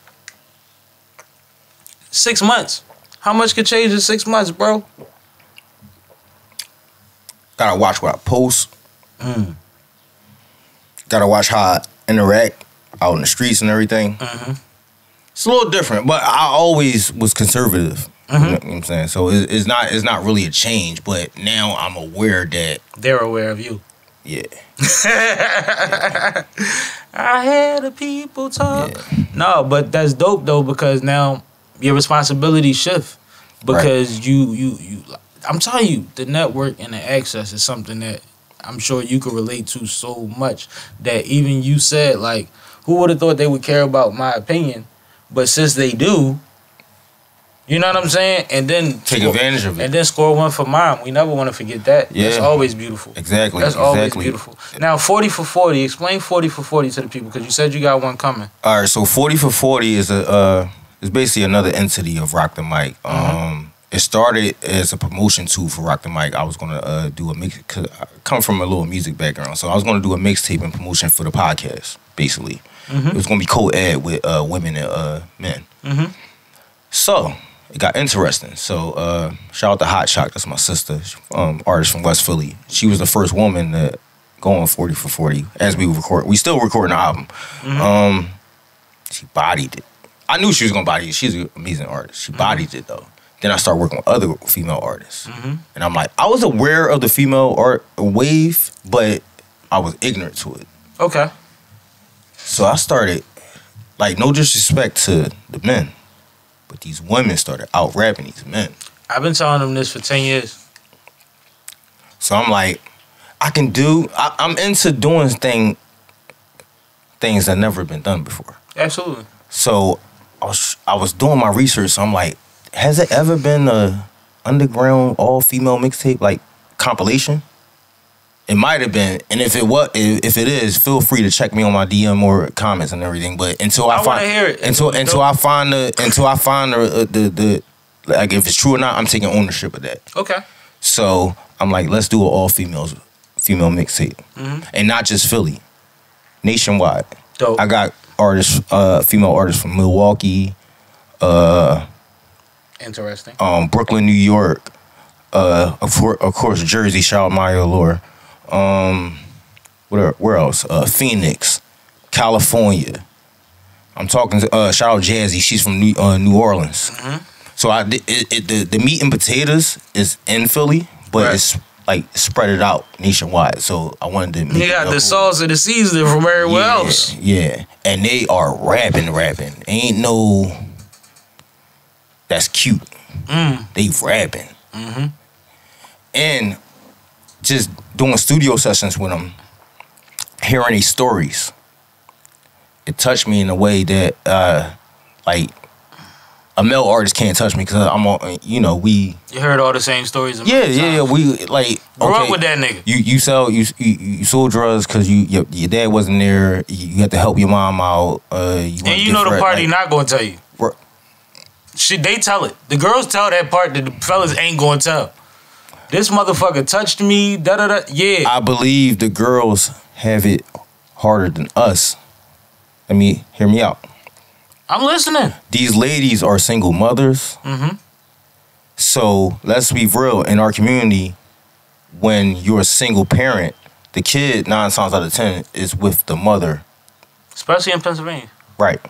6 months. How much could change in 6 months, bro? Gotta watch what I post. Gotta watch how I interact out in the streets and everything. It's a little different, but I always was conservative. You know what I'm saying? So it's not really a change, but now I'm aware that they're aware of you. Yeah. I hear the people talk. Yeah. No, but that's dope though, because now your responsibility shift. Because you I'm telling you, the network and the access is something that I'm sure you could relate to so much that even you said, like, who would have thought they would care about my opinion? But since they do, you know what I'm saying? And then take advantage of it. And then score one for mine. We never want to forget that. Yeah. That's always beautiful. Exactly. That's always beautiful. Now, 40 for 40. Explain 40 for 40 to the people, because you said you got one coming. All right, so 40 for 40 is is basically another entity of RoCtheMic. It started as a promotion tool for RoCtheMic. I was gonna do a mix. Cause I come from a little music background, so I was gonna do a mixtape and promotion for the podcast. Basically, it was gonna be co-ed with women and men. So it got interesting. So shout out to Hot Shock. That's my sister, artist from West Philly. She was the first woman to go on 40 for 40 as we record. We still recording the album. She bodied it. I knew she was gonna body it. She's an amazing artist. She bodied it though. Then I started working with other female artists. And I'm like, I was aware of the female art wave, but I was ignorant to it. Okay. So I started, like, no disrespect to the men, but these women started out rapping these men. I've been telling them this for 10 years. So I'm like, I'm into doing things that never been done before. Absolutely. So I was doing my research, so I'm like, has it ever been a underground all-female mixtape, like, compilation? It might have been, and if it is, feel free to check me on my DM or comments and everything. But until I find it, until I find the like, if it's true or not, I'm taking ownership of that. Okay. So I'm like, let's do an all-female mixtape, and not just Philly, nationwide. Dope. I got artists, female artists from Milwaukee. Interesting. Brooklyn, New York, of course, Jersey. Shout out Maya Allure. Where else? Phoenix, California. I'm talking to shout out Jazzy. She's from New Orleans. So the meat and potatoes is in Philly, but it's like spread it out nationwide. So I wanted to. You got the sauce and the seasoning from everywhere else. Yeah, and they are rapping. Ain't no. That's cute. They rapping. And just doing studio sessions with them, hearing these stories, it touched me in a way that, like, a male artist can't touch me, because I'm on, you heard all the same stories. Yeah. We like grew up with that nigga. You sold drugs because your dad wasn't there. You had to help your mom out. You know the party not gonna tell you. Shit, they tell it. The girls tell that part that the fellas ain't gonna tell. This motherfucker touched me, da-da-da, yeah. I believe the girls have it harder than us hear me out. I'm listening. These ladies are single mothers. Mm-hmm. So let's be real. In our community, when you're a single parent, the kid 9 times out of 10 is with the mother. Especially in Pennsylvania. Right.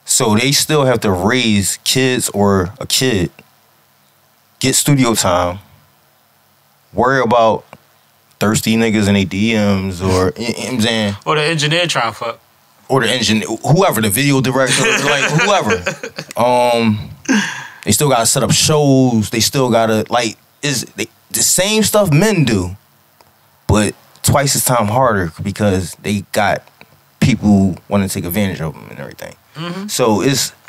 So they still have to raise kids or a kid, get studio time, worry about thirsty niggas in their DMs or, you know what I'm saying? Or the engineer trying to fuck. Or the engineer, whoever, the video director, like whoever. They still gotta set up shows. They still gotta the same stuff men do, but twice as time harder because they got people wanting to take advantage of them and everything. Mm-hmm. So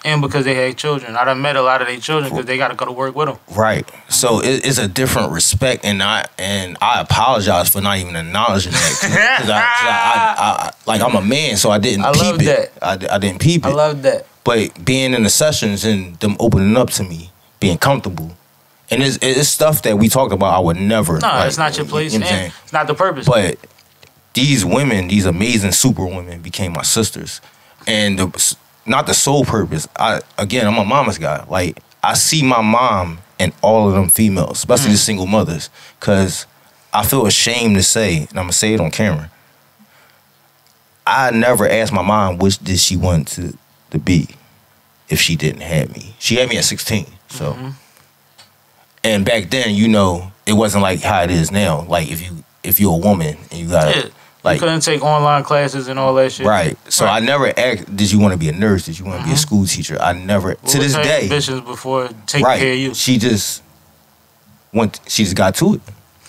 and because they had children. I done met a lot of their children because they got to go to work with them. Right. So it's a different respect, and I apologize for not even acknowledging that. Because I'm a man, so I didn't peep it. I didn't peep it. I love that. But being in the sessions and them opening up to me, being comfortable, and it's stuff that we talked about I would never. No, it's not your place. You know and it's not the purpose. But these women, these amazing super women, became my sisters, and not the sole purpose. I'm a mama's guy. Like, I see my mom in all of them females, especially the single mothers, because I feel ashamed to say, and I'm going to say it on camera, I never asked my mom which did she want to be if she didn't have me. She had me at 16, so. Mm-hmm. And back then, it wasn't like how it is now. Like, if you're a woman and you got to... You couldn't take online classes and all that shit. Right. So I never asked, did you want to be a nurse? Did you want to be a school teacher? I never, to this day. Ambitions before taking care of you. She just got to it.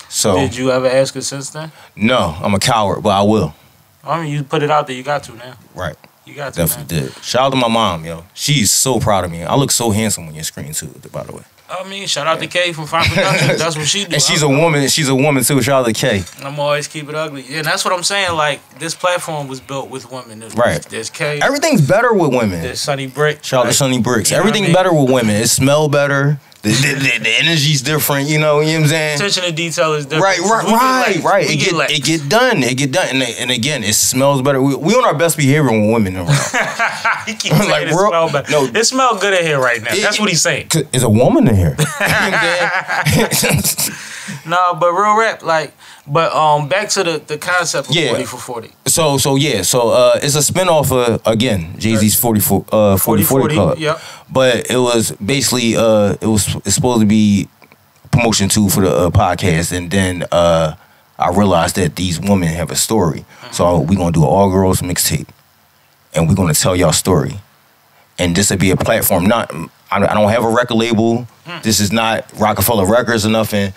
So. Did you ever ask her since then? No, I'm a coward, but I will. I mean, you put it out there, you got to now. Right. You got to. Definitely did. Shout out to my mom, yo. She's so proud of me. I look so handsome on your screen too, by the way. I mean, shout out to Kay from Fine Productions. That's what she do. And she's a woman. She's a woman too. Shout out to Kay. I'm always keep it ugly. Yeah, and that's what I'm saying. Like, this platform was built with women. There's Kay. Everything's better with women. There's Sunny Brick. Shout out to Sunny Bricks. Everything better with women. It smell better. The energy's different. You know what I'm saying? Attention to detail is different. Right. It get done. And again, it smells better. We on our best behavior when women around. He keeps saying like, it smell better. No, it smells good in here right now. That's what he's saying. There's a woman in here. No, but real rap, back to the concept of 40 for 40. So it's a spinoff of, again, Jay-Z's 40 Club. Yep. But it was basically it's supposed to be promotion tool for the podcast, and then I realized that these women have a story. Mm-hmm. So we're gonna do an all girls mixtape, and we're gonna tell y'all story. And this would be a platform. I don't have a record label. This is not ROC-A-FELLA Records or nothing.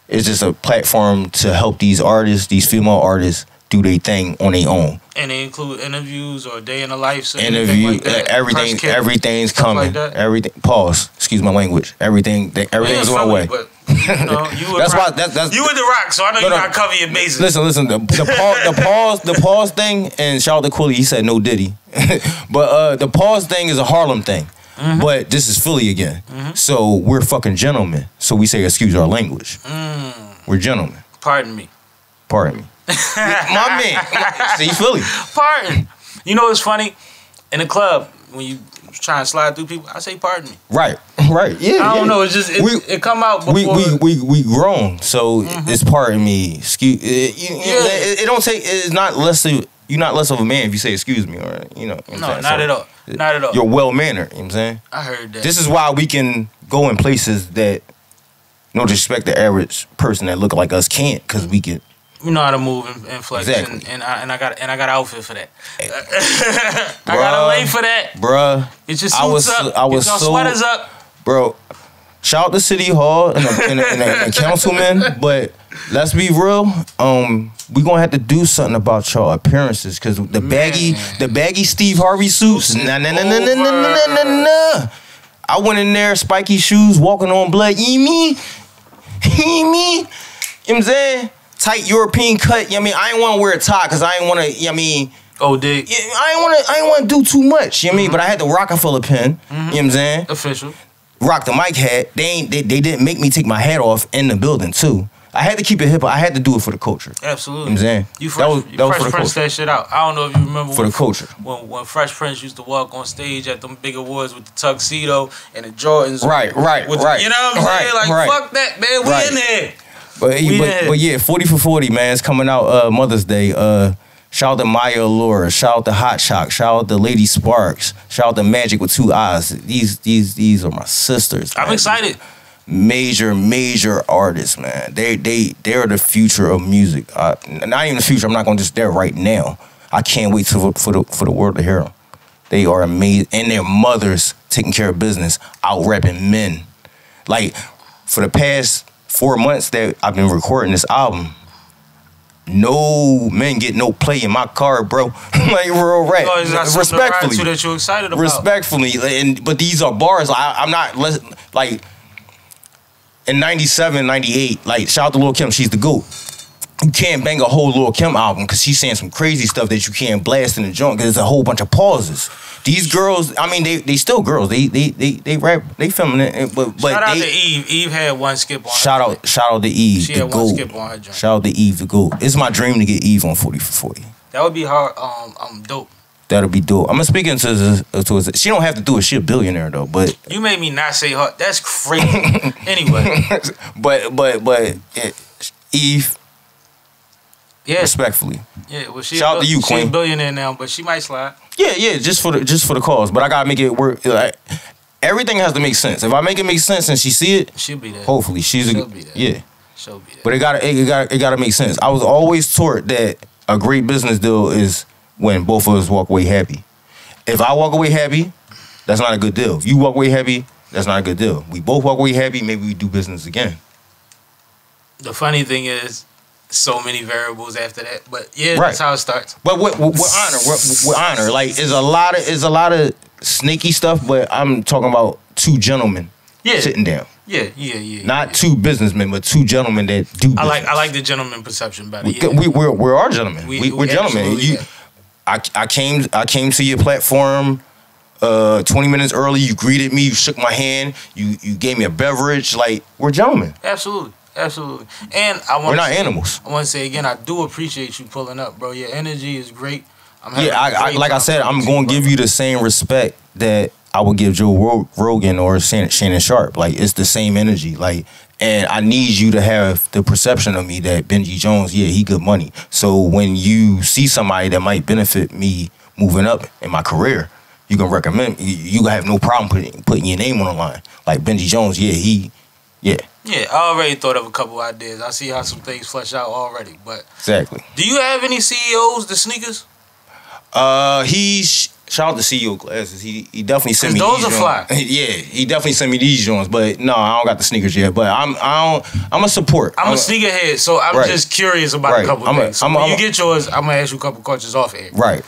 It's just a platform to help these artists, these female artists, do their thing on their own. And they include interviews or day in the life. Everything's coming. Like everything. Pause. Excuse my language. Everything's on the way. But, that's why. That's you with the rock, so I know you gotta cover your bases. Listen. The pause thing, and shout out to Quilly. He said no Diddy, but the pause thing is a Harlem thing. Mm-hmm. But this is Philly again. Mm-hmm. So we're fucking gentlemen. So we say excuse our language. We're gentlemen. Pardon me. My man. See, Philly. Pardon. You know what's funny? In the club, when you try and slide through people, I say pardon me. Right. Yeah. I don't know. It's just it come out before. We grown. So it's pardon me. Excuse. It don't take. It's not less. You're not less of a man if you say excuse me or no, not at all. Not at all. You're well mannered. You know what I'm saying? I heard that. This is why we can go in places that, no disrespect, the average person that look like us can't, because we can. We know how to move and flex, exactly. and I got an outfit for that. I got a lane for that, bruh. Get your suits up. Get your sweaters up, bro. Shout out to City Hall and councilmen, but let's be real. We gonna have to do something about y'all appearances, because the baggy Steve Harvey suits. Nah. I went in there, spiky shoes, walking on blood. You know what I'm saying? Tight European cut. You know what I mean? I ain't want to wear a tie because I ain't want to. You know what I mean? Oh, dig. I ain't want to do too much. You know what I mean? But I had the ROC-A-FELLA pen. You know what I'm saying? Official. RoCtheMic hat. They didn't make me take my hat off in the building too. I had to keep it hip hop. I had to do it for the culture. Absolutely. You know what I'm saying? You that was Fresh for the Prince culture. that shit out. I don't know if you remember For the culture. When Fresh Prince used to walk on stage at them big awards with the tuxedo and the Jordans. Right. You know what I'm saying? Like, fuck that, man. We in there. But yeah, 40 for 40, man. It's coming out Mother's Day. Shout out to Maya Allura. Shout out to Hot Shock. Shout out to Lady Sparks. Shout out to Magic with 2 eyes. These are my sisters. I'm excited. Major artists, man. They're the future of music. Not even the future. I'm not gonna just. They're right now. I can't wait for the world to hear them. They are amazing, and their mothers taking care of business, out rapping men. Like for the past 4 months that I've been recording this album, no men get no play in my car, bro. Like real rap. Respectfully, that you're excited about. Respectfully, but these are bars. I'm not like in 97, 98. Like shout out to Lil' Kim, she's the GOAT. You can't bang a whole Lil' Kim album because she's saying some crazy stuff that you can't blast in the joint because there's a whole bunch of pauses. These girls, I mean, they still girls. They rap, they feminine, but shout out to Eve. Eve had one skip on. Shout out to Eve. She had one skip on her joint. Shout out to Eve, the GOAT. It's my dream to get Eve on 40 for 40. That would be hard. Dope. That'll be dope. I'm gonna speak into she don't have to do it. She a billionaire though. But you made me not say her. That's crazy. Anyway, but Eve. Yeah. Respectfully. Yeah. Well, shout out to you, Queen. She's a billionaire now, but she might slide. Yeah. Just for the cause. But I gotta make it work. Like everything has to make sense. If I make it make sense and she see it, she'll be there. Hopefully, she'll be there. Yeah. She'll be there. But it gotta make sense. I was always taught that a great business deal is when both of us walk away happy. If I walk away happy, that's not a good deal. If you walk away happy, that's not a good deal. We both walk away happy, maybe we do business again. The funny thing is, so many variables after that, but yeah, that's how it starts. But with honor, like it's a lot of sneaky stuff. But I'm talking about 2 gentlemen sitting down. Yeah. Not 2 businessmen, but 2 gentlemen that do. Business. I like the gentleman perception better. We're our gentlemen. We're gentlemen. I came to your platform 20 minutes early. You greeted me. You shook my hand. You gave me a beverage. Like we're gentlemen. Absolutely. And we're not animals. I want to say again, I do appreciate you pulling up, bro. Your energy is great. Like I said, I'm going to give you the same respect that I would give Joe Rogan or Shannon Sharp. Like it's the same energy. Like, and I need you to have the perception of me that Bengy Jones, he good money. So when you see somebody that might benefit me moving up in my career, you can recommend. You have no problem putting your name on the line. Like Bengy Jones, Yeah, I already thought of a couple ideas. I see how some things flesh out already. But exactly. Do you have any CEOs, the sneakers? Shout out to CEO Glasses. He definitely sent me those these are fly. Yeah, he definitely sent me these joints. But no, I don't got the sneakers yet. But I'm a support. I'm a sneakerhead, so I'm just curious about a couple things. So when you get yours, I'm gonna ask you a couple questions off air. Right.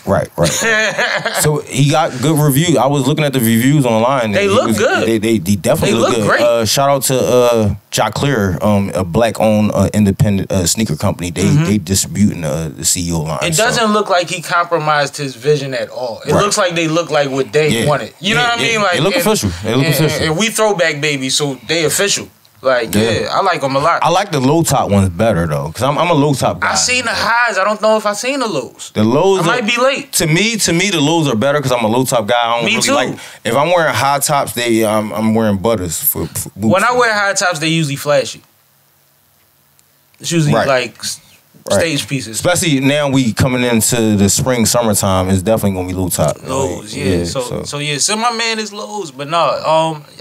So he got good reviews. I was looking at the reviews online. They look good. They definitely look good. Great. Shout out to Jock Clear, a black-owned independent sneaker company. They distributing the CEO line. It doesn't look like he compromised his vision at all. It looks like they look like what they wanted. You know what I mean? Like they look official. And we throwback babies, so they official. Like I like them a lot. I like the low top ones better though, because I'm a low top guy. I seen the highs. I don't know if I seen the lows. The lows. I might be late. To me, the lows are better because I'm a low top guy. I don't me really too. Like if I'm wearing high tops, I'm wearing butters for boots. When I wear high tops, they usually flashy. It's usually like stage pieces. Especially now we coming into the spring, summertime, it's definitely gonna be low top. Lows, So my man is lows, but no,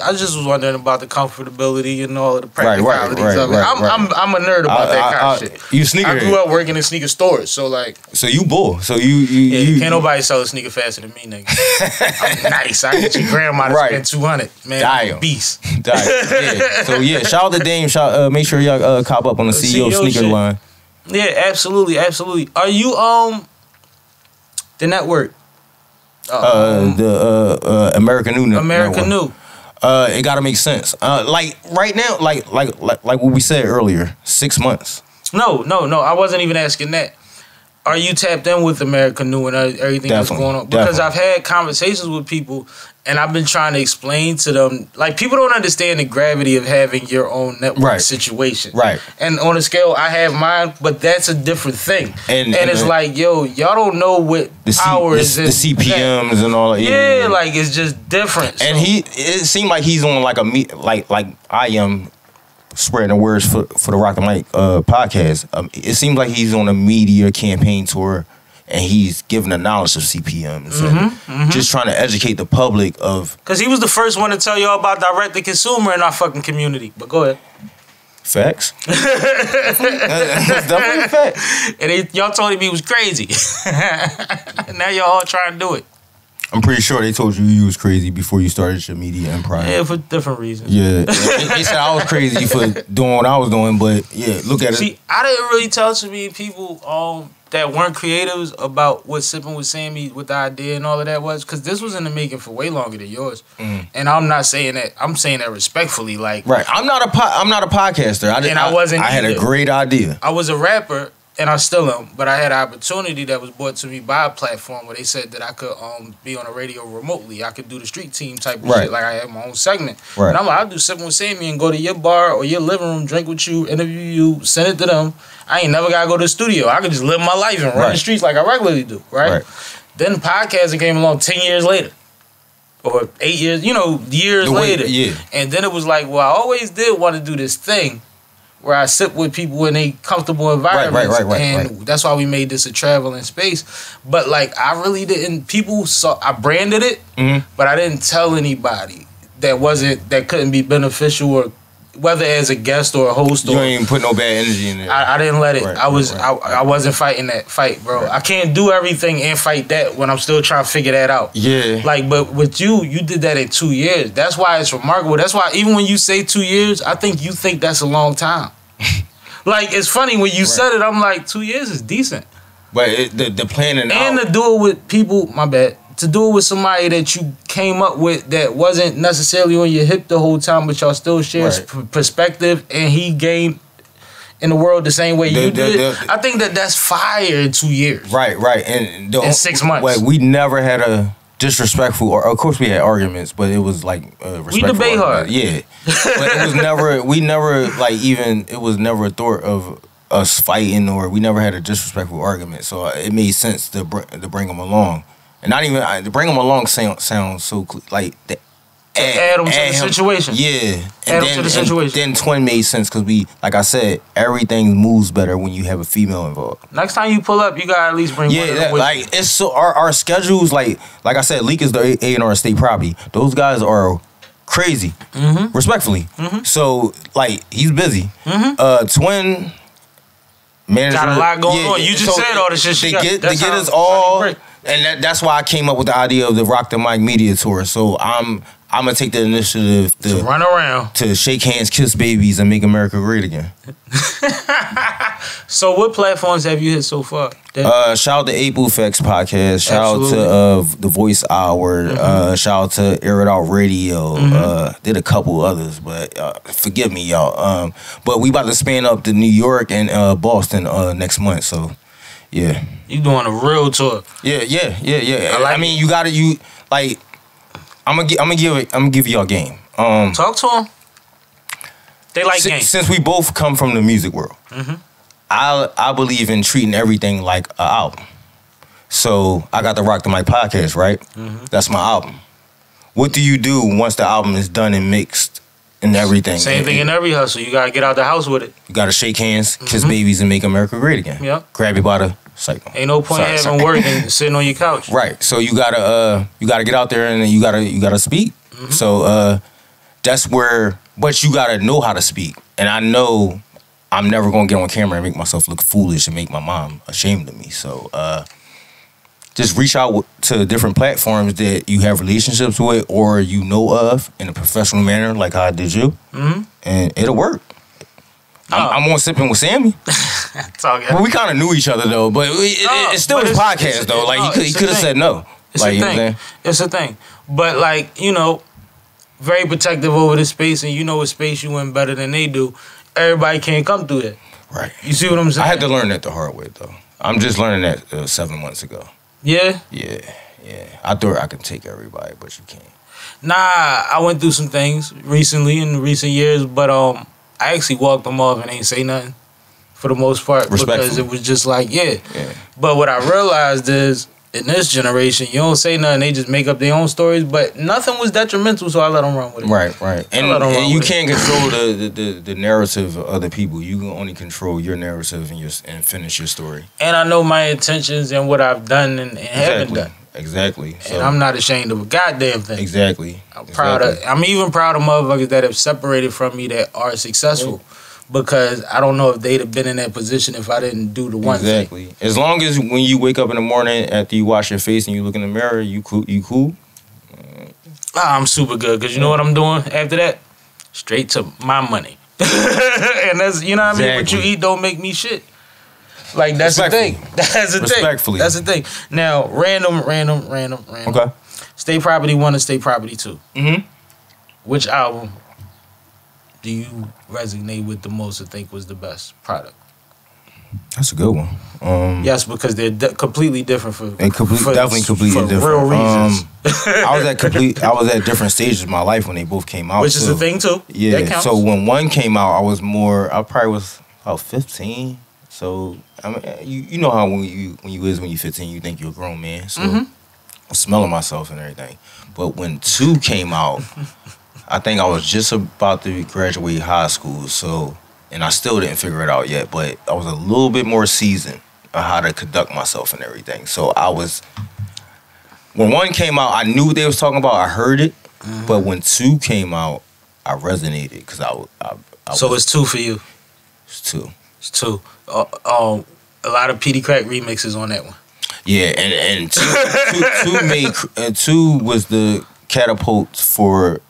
I just was wondering about the comfortability and all of the practicalities of it. I'm a nerd about that kind of shit. You sneaker. I grew up working in sneaker stores, so like. So you bull. So you can't nobody sell a sneaker faster than me, nigga. I'm nice. I get your grandma to spend 200, man. Damn. Beast. So shout out to Dame. Make sure y'all cop up on the CEO sneaker shit. line. Yeah, absolutely. Are you the network? The American New. American New. It gotta make sense. Like right now, like what we said earlier, 6 months. No. I wasn't even asking that. are you tapped in with America New and everything that's Definitely, going on? Because definitely. I've had conversations with people, and I've been trying to explain to them, like, people don't understand the gravity of having your own network Right. situation. Right. And on a scale, I have mine, but that's a different thing. And it's like, yo, y'all don't know what power is in the CPMs and all that. Yeah, like, it's just different. And it seemed like he's on like like I am spreading the words for the RoCtheMic podcast. It seems like he's on a media campaign tour, and he's giving the knowledge of CPMs and just trying to educate the public of. Because he was the first one to tell y'all about direct to consumer in our fucking community. But go ahead. Facts. That's definitely a fact. And y'all told him he was crazy. Now y'all all trying to do it. I'm pretty sure they told you was crazy before you started your media empire. Yeah, for different reasons. Yeah, they said I was crazy for doing what I was doing, but yeah, look at it. See, I didn't really tell too many people that weren't creatives about what Sippin' with Sammie, what the idea and all of that was, because this was in the making for way longer than yours. And I'm not saying that. I'm saying that respectfully, like. Right, I'm not a podcaster. I wasn't. I had a great idea. I was a rapper. And I still am, but I had an opportunity that was brought to me by a platform where they said that I could be on a radio remotely. I could do the street team type of shit, like I had my own segment. Right. And I'm like, I'll do Sippin' with Sammie and go to your bar or your living room, drink with you, interview you, send it to them. I ain't never gotta go to the studio. I could just live my life and run the streets like I regularly do, right? Then podcasting came along 10 years later. Or 8 years, years later. Yeah. And then it was like, well, I always did want to do this thing where I sit with people in a comfortable environment. And that's why we made this a traveling space. But like, I really didn't, I branded it, but I didn't tell anybody that couldn't be beneficial, or whether as a guest or a host. You ain't even put no bad energy in there. I didn't let it. I wasn't fighting that fight, bro. I can't do everything and fight that when I'm still trying to figure that out. Yeah. Like, but with you did that in 2 years. That's why it's remarkable. That's why even when you say 2 years, I think you think that's a long time. Like, it's funny when you said it, I'm like, 2 years is decent. But the planning and to do it with people, my bad, to do it with somebody that you came up with that wasn't necessarily on your hip the whole time, but y'all still share perspective, and he gained in the world the same way you did. I think that's fire in 2 years. Right. And in 6 months. Like, we never had a disrespectful, or of course we had arguments, but it was like respectful. We debate hard. Yeah. But it was never, it was never a thought of us fighting, or we never had a disrespectful argument. So it made sense to bring them along. And not even, to bring them along sounds so like that. Add them to the situation. Yeah. Add them to the situation. Then Twin made sense because like I said, everything moves better when you have a female involved. Next time you pull up, you gotta at least bring one of them with you. It's so our schedules, like I said, LEEK is the A&R state property. Those guys are crazy, respectfully. So like, he's busy. Twin manager got a lot going on. You just said all the shit. They get us all, and that's why I came up with the idea of the RoCtheMic media tour. So I'm gonna take the initiative to run around, to shake hands, kiss babies, and make America great again. So what platforms have you hit so far? Shout out to Able Effects podcast. Shout out to The Voice Hour. Shout out to Air It Out Radio. Did a couple others, but forgive me, y'all. But we about to span up to New York and Boston next month. So yeah, you doing a real tour? Yeah. I mean, I'm gonna give y'all game. Talk to them. They like games. Since we both come from the music world, I believe in treating everything like an album. So I got the RoCtheMic podcast, right? That's my album. What do you do once the album is done and mixed and everything? Same thing in every hustle. You gotta get out the house with it. You gotta shake hands, kiss babies, and make America great again. Yep. Grab you by the cycle. Ain't no point having work and sitting on your couch. Right. So you gotta get out there and you gotta speak. So that's where, but you gotta know how to speak. And I know I'm never gonna get on camera and make myself look foolish and make my mom ashamed of me. So just reach out to different platforms that you have relationships with or you know of in a professional manner, like how I did you, and it'll work. I'm on Sippin' with Sammie. Well, we kind of knew each other though, but it's still his podcast though. Like he could have said no. It's like, a thing. It's a thing. But like, very protective over the space, and what space you in better than they do. Everybody can't come through that. Right. You see what I'm saying? I had to learn that the hard way though. I'm just learning that 7 months ago. Yeah? Yeah. I thought I could take everybody, but you can't. Nah, I went through some things recently in recent years, but I actually walked them off and ain't say nothing for the most part because it was just like, yeah. But what I realized is in this generation, you don't say nothing, they just make up their own stories, but nothing was detrimental, so I let them run with it. Right. And you can't control the narrative of other people. You can only control your narrative and finish your story. And I know my intentions and what I've done and haven't done. Exactly. So, and I'm not ashamed of a goddamn thing. Exactly. I'm even proud of motherfuckers that have separated from me that are successful. Because I don't know if they'd have been in that position if I didn't do the one thing. Exactly. As long as when you wake up in the morning after you wash your face and you look in the mirror, you cool? I'm super good. Because you know what I'm doing after that? Straight to my money. And that's, you know what I mean? What you eat don't make me shit. Like, that's the thing. That's the thing. Respectfully. That's the thing. Now, random. Okay. State Property 1 and State Property 2. Mm-hmm. Which album do you resonate with the most or think was the best product? That's a good one. Yes, because they're completely different for definitely completely different. Real reasons. I was at different stages of my life when they both came out. Which is a thing too. Yeah. That counts. So when one came out, I probably was about 15. So I mean, you know how when you're 15, you think you're a grown man. So I'm smelling myself and everything. But when 2 came out, I think I was just about to graduate high school, and I still didn't figure it out yet, but I was a little bit more seasoned on how to conduct myself and everything. So when 1 came out, I knew what they was talking about, I heard it, but when 2 came out, I resonated because So it's 2 for you? It's 2. It's 2. A lot of PD Crack remixes on that one. Yeah, and 2 was the catapult for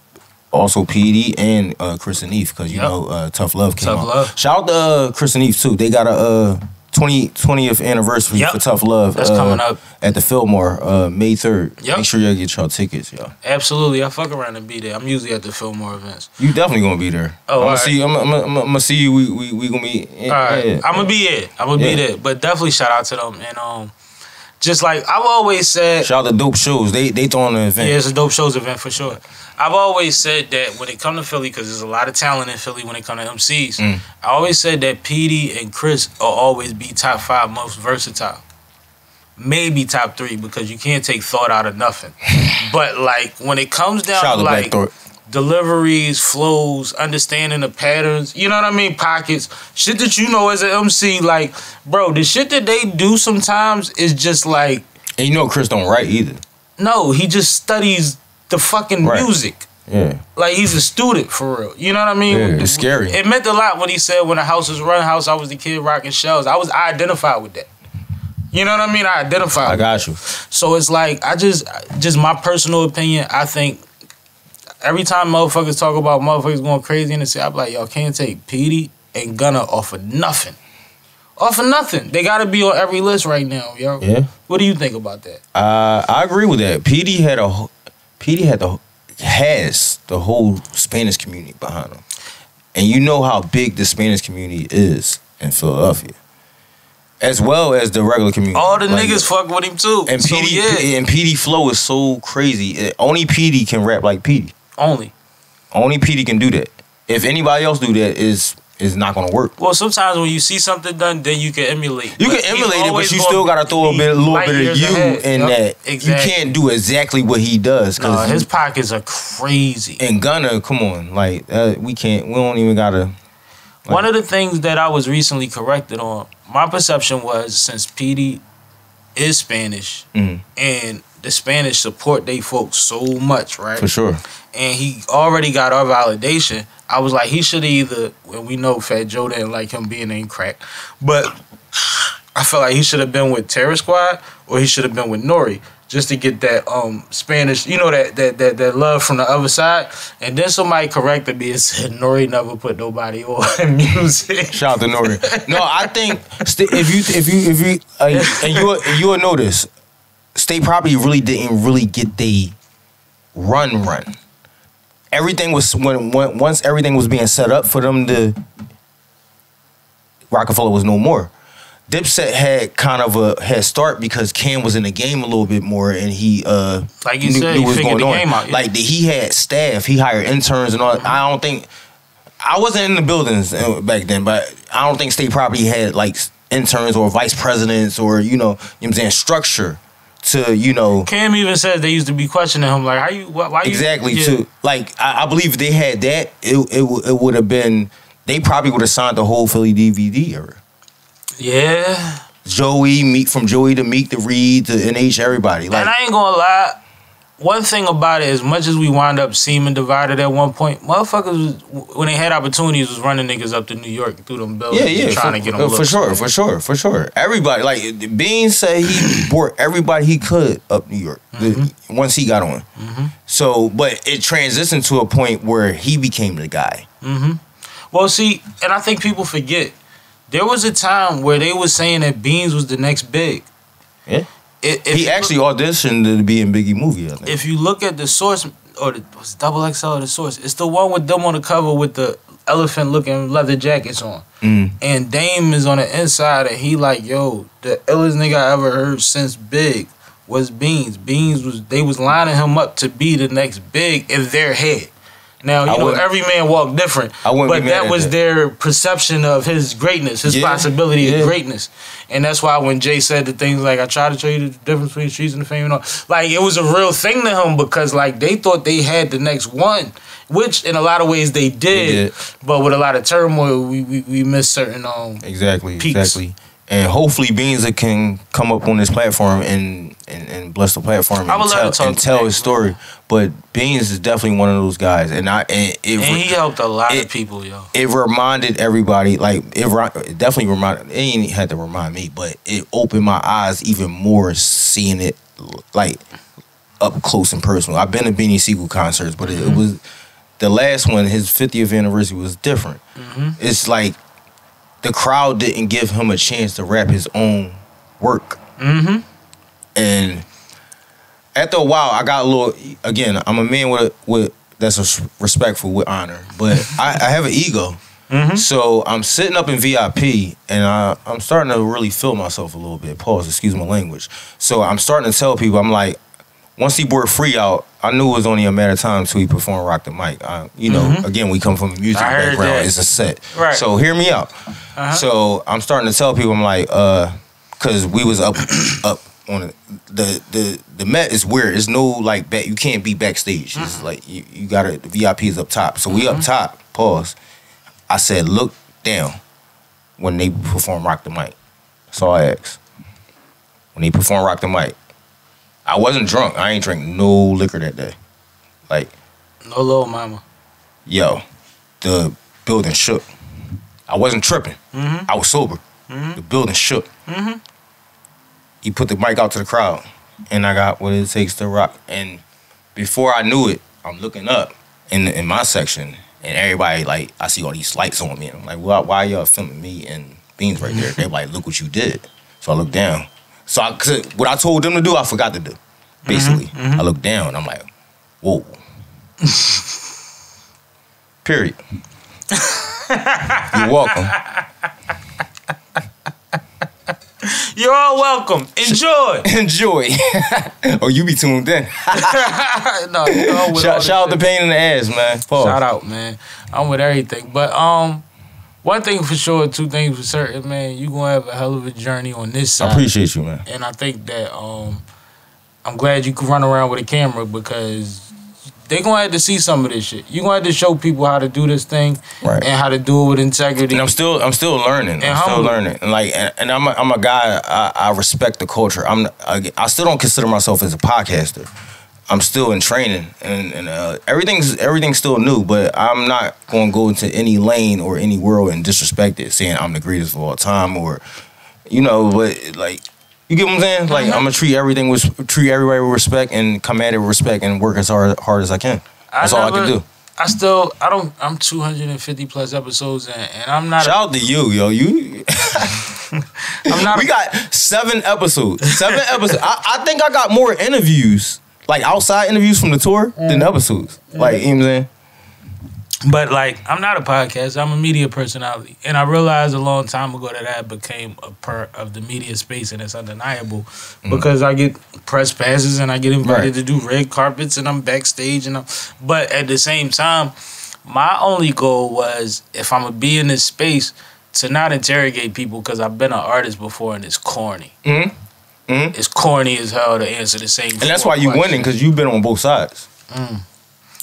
also PD and Chris and Eve, because you know Tough Love came out. Shout out to Chris and Eve too. They got a 20th anniversary for Tough Love. That's coming up at the Fillmore, May 3rd. Make sure y'all get y'all tickets, y'all. Absolutely, I fuck around and be there. I'm usually at the Fillmore events. You definitely gonna be there. I'm gonna see you. We gonna be. All right, I'm gonna be there. I'm gonna be there. But definitely shout out to them and just like I've always said. Shout out to Dope Shows. They throwing an event. Yeah, it's a Dope Shows event for sure. I've always said that when it comes to Philly, because there's a lot of talent in Philly when it comes to MCs, I always said that PD and Chris will always be top 5 most versatile. Maybe top 3, because you can't take thought out of nothing. But like when it comes down to like deliveries, flows, understanding the patterns, you know what I mean? Pockets, shit that you know as an MC, like, bro, the shit that they do sometimes is just like. And you know Chris don't write either. No, he just studies the fucking music. Yeah. Like he's a student for real. You know what I mean? Yeah, it's scary. It meant a lot when he said when the house was run house, I was the kid rocking shells. I identified with that. You know what I mean? I identified. I got you. So it's like just my personal opinion, I think every time motherfuckers talk about motherfuckers going crazy in the city, I'm like, y'all can't take PD and Gunna off of nothing. Off of nothing. They gotta be on every list right now, yo. Yeah. What do you think about that? I agree with that. PD has the whole Spanish community behind him. And you know how big the Spanish community is in Philadelphia. As well as the regular community. All the niggas fuck with him too. And PD flow is so crazy. Only PD can rap like PD. Only PD can do that. If anybody else do that, is not gonna work. Well, sometimes when you see something done, then you can emulate. You can emulate it, but you still gotta throw a little bit of you in that. Exactly. You can't do exactly what he does. No, his pockets are crazy. And Gunna, come on, like we don't even gotta. Like, one of the things that I was recently corrected on, my perception was since PD is Spanish and the Spanish support they folks so much, right? For sure. And he already got our validation. I was like, he should either, and we know Fat Joe didn't like him being named Crack, but I feel like he should have been with Terror Squad or he should have been with Nori just to get that Spanish, you know, that love from the other side. And then somebody corrected me and said Nori never put nobody on music. Shout out to Nori. No, I think if you and you will notice, State Property really didn't really get the run. Everything was once everything was being set up for them to ROC-A-FELLA was no more. Dipset had kind of a head start because Cam was in the game a little bit more, and he like you said, he figured the game out. Yeah. Like he had staff, he hired interns and all. I don't think I wasn't in the buildings back then, but I don't think state property had like interns or vice presidents or you know what I'm saying, structure to you know. Cam even said they used to be questioning him like, how you why exactly you, to like I believe if they had that, it would have been, they probably would have signed the whole Philly DVD era. Yeah. Joey, Meek, from Joey to Meek to Reed to NH, everybody. Like, and I ain't gonna lie, one thing about it, as much as we wound up seeming divided at one point, motherfuckers, when they had opportunities, was running niggas up to New York through them buildings trying to get them for sure. Everybody, like, Beans said he brought everybody he could up New York once he got on. So, but it transitioned to a point where he became the guy. Well, see, and I think people forget, there was a time where they was saying that Beans was the next big. Yeah. He actually auditioned to be in Bengy movie, I think. If you look at the source, or was it Double XL or the source, it's the one with them on the cover with the elephant-looking leather jackets on. And Dame is on the inside, and he like, yo, the illest nigga I ever heard since Big was Beans. They was lining him up to be the next big in their head. Now, you know, every man walk different, but that was their perception of his greatness, his possibility of greatness. And that's why when Jay said the things like, I try to show you the difference between the streets and the fame and all, like, it was a real thing to him because, like, they thought they had the next one, which in a lot of ways they did. But with a lot of turmoil, we missed certain peaks. Exactly. And hopefully Beans can come up on this platform and bless the platform and tell his story. But Beans is definitely one of those guys, and he helped a lot of people, yo. It reminded everybody, like it definitely reminded. It ain't had to remind me, but it opened my eyes even more seeing it like up close and personal. I've been to Benny Siegel concerts, but it was the last one. His 50th anniversary was different. It's like the crowd didn't give him a chance to rap his own work. And after a while, I got a little. Again, I'm a man with that's respectful with honor, but I have an ego. So I'm sitting up in VIP, and I'm starting to really feel myself a little bit. Pause. Excuse my language. So I'm starting to tell people, I'm like, once he brought Free out, I knew it was only a matter of time until he performed RoCtheMic. You know, again, we come from a music background. It's a set. Right. So hear me out. So I'm starting to tell people, I'm like, because we was up on the Met is weird. It's no like you can't be backstage. It's like you gotta, the VIP is up top. So we up top. Pause. I said, look down when they perform RoCtheMic. That's all I asked. When they perform RoCtheMic, I wasn't drunk. I ain't drink no liquor that day. Like, no little mama. Yo, the building shook. I wasn't tripping. I was sober. The building shook. He put the mic out to the crowd, and I got what it takes to rock. And before I knew it, I'm looking up in my section, and everybody, like, I see all these lights on me. And I'm like, well, why y'all filming me and Beans right there? They're like, look what you did. So I look down. So what I told them to do, I forgot to do. Basically, I look down. I'm like, whoa. Period. You're welcome. You're all welcome. Enjoy. Enjoy. Oh, you be tuned in. No, you know, shout out the pain in the ass, man. Pause. Shout out, man. I'm with everything. But one thing for sure, two things for certain, man. You gonna have a hell of a journey on this side. I appreciate you, man. And I think that I'm glad you could run around with a camera because they gonna have to see some of this shit. You gonna have to show people how to do this thing and how to do it with integrity. And I'm still learning. I'm still learning. And like, and I'm a guy. I respect the culture. I still don't consider myself as a podcaster. I'm still in training, and everything's still new. But I'm not gonna go into any lane or any world and disrespect it, saying I'm the greatest of all time, or you know. But like, you get what I'm saying? Like, I'm gonna treat everybody with respect and come at it with respect and work as hard as I can. That's all I can do. I'm 250 plus episodes and I'm not. Shout out to you, yo. You. I'm not. We got 7 episodes. 7 episodes. I think I got more interviews, like outside interviews from the tour, than episodes. Like, you know what I'm saying? But like, I'm not a podcaster. I'm a media personality, and I realized a long time ago that I became a part of the media space, and it's undeniable because I get press passes and I get invited to do red carpets, and I'm backstage, but at the same time, my only goal was, if I'm gonna be in this space, to not interrogate people, because I've been an artist before and it's corny. It's corny as hell to answer the same. And that's why you winning, because you've been on both sides.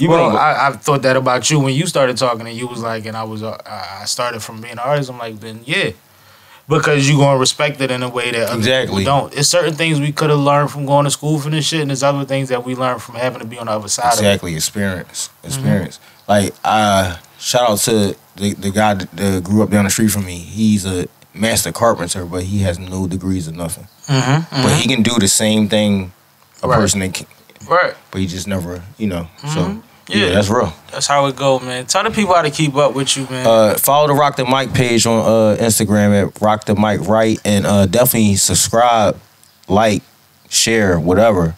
Well, I thought that about you when you started talking, and you was like, and I started from being an artist. I'm like, then yeah, because you gonna respect it in a way that other people don't. It's certain things we could have learned from going to school for this shit, and there's other things that we learned from having to be on the other side. Exactly, experience. Like, shout out to the guy that grew up down the street from me. He's a master carpenter, but he has no degrees or nothing. But he can do the same thing a person that can. But he just never, So yeah, that's real. That's how it go, man. Tell the people how to keep up with you, man. Follow the RoCtheMic page on Instagram at RoCtheMic, right? And definitely subscribe, like, share, whatever.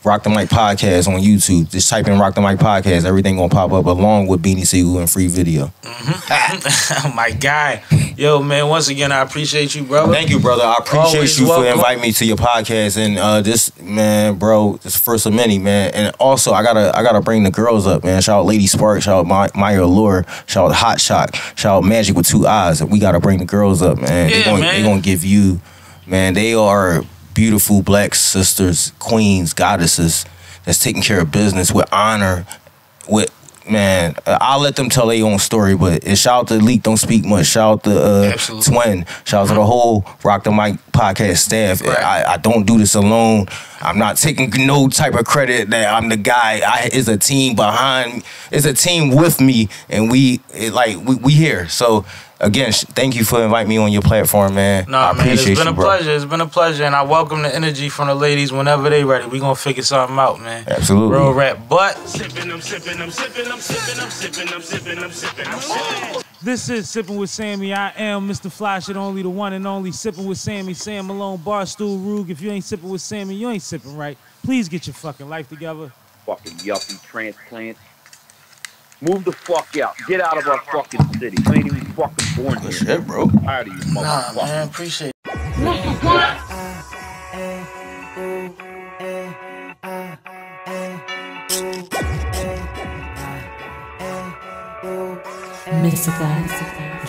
RoCtheMic podcast on YouTube. Just type in RoCtheMic podcast. Everything gonna pop up along with Beanie Siegel and free video. Oh my God. Yo, man, once again, I appreciate you, brother. Thank you, brother. I appreciate you for inviting me to your podcast. And this, man, bro, this first of many, man. And also, I gotta bring the girls up, man. Shout out Lady Spark, shout out Maya Allure, shout out Hot Shock, shout out Magic with 2 eyes. We gotta bring the girls up, man. Yeah, they gonna give you, man, they are beautiful black sisters, queens, goddesses that's taking care of business with honor. Man, I'll let them tell their own story, but shout out to LEEK, Don't Speak Much. Shout out to Twin. Shout out to the whole RoCtheMic podcast staff. I don't do this alone. I'm not taking no type of credit that I'm the guy. It's a team behind me. It's a team with me, and we here. So again, thank you for inviting me on your platform, man. Nah, man, it's been a pleasure. It's been a pleasure, and I welcome the energy from the ladies whenever they ready. We gonna figure something out, man. Absolutely. Real rap, but This is Sippin' with Sammie. I am Mr. Fly Shit, only the one and only Sippin' with Sammie. Sam Malone, Barstool, ROC. If you ain't sippin' with Sammie, you ain't sippin' right. Please get your fucking life together. Fucking yuppie transplants. Move the fuck out. Get out of our fucking city. You ain't even fucking born here. Shit, bro. Tired of you, motherfucker. nah, man, appreciate it. Mr. Guy,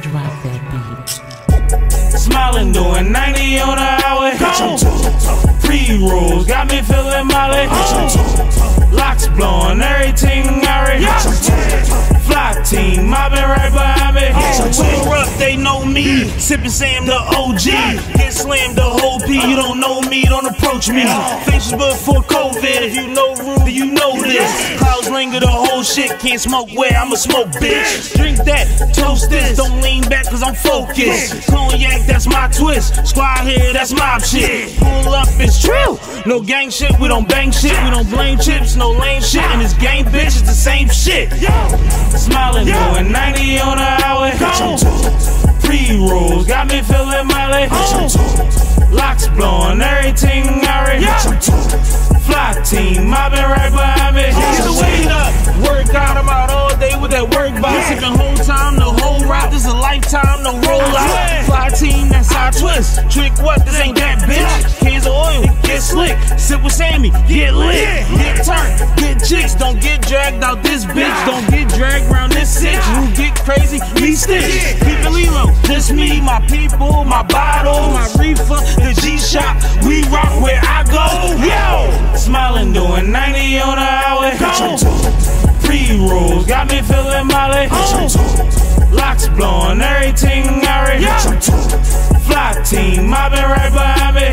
drop that beat. Smiling, doing 90 on the highway. Pre-rolls, got me feeling molly. Locks blowing, everything I Fly team, mobbing right behind me. Pull up, they know me. Sippin' Sam, the OG. Get slammed the whole P. You don't know me, don't approach me. Facebook for COVID. If you know ROC, then you know this. Clouds linger, the whole shit. Can't smoke where I'ma smoke, bitch. Drink that, toast this. Don't lean back, cause I'm focused. Cognac, that's my twist. Squad here, that's mob shit. Pull up, it's true. No gang shit, we don't bang shit. We don't blame chips, no lame shit. And this game, bitch, it's the same shit. Smiling, doing 90 on the highway. Pre-rolls, got me feeling molly. Locks blowing, everything I Fly team, mobbing right behind me. Get the weight up, work out, I'm out all day with that work box. Sipping whole time, no whole ride, this is a lifetime, no roll out. Fly team, that's how I twist. Trick what, this ain't that bitch. Cans of oil, get slick. Sip with Sammie, get lit. Get turned, get chicks, don't get dragged out this bitch. Don't get dragged around this sitch. You get crazy, me stitch. Keep it Lilo, this me, my people, my bottle, my reefer, the G-Shop. We rock where I go, yo. Smiling, doing 90 on the highway. Pre-rolls, got me feeling molly. Locks blowing, everything I Fly team, mobbing right behind me.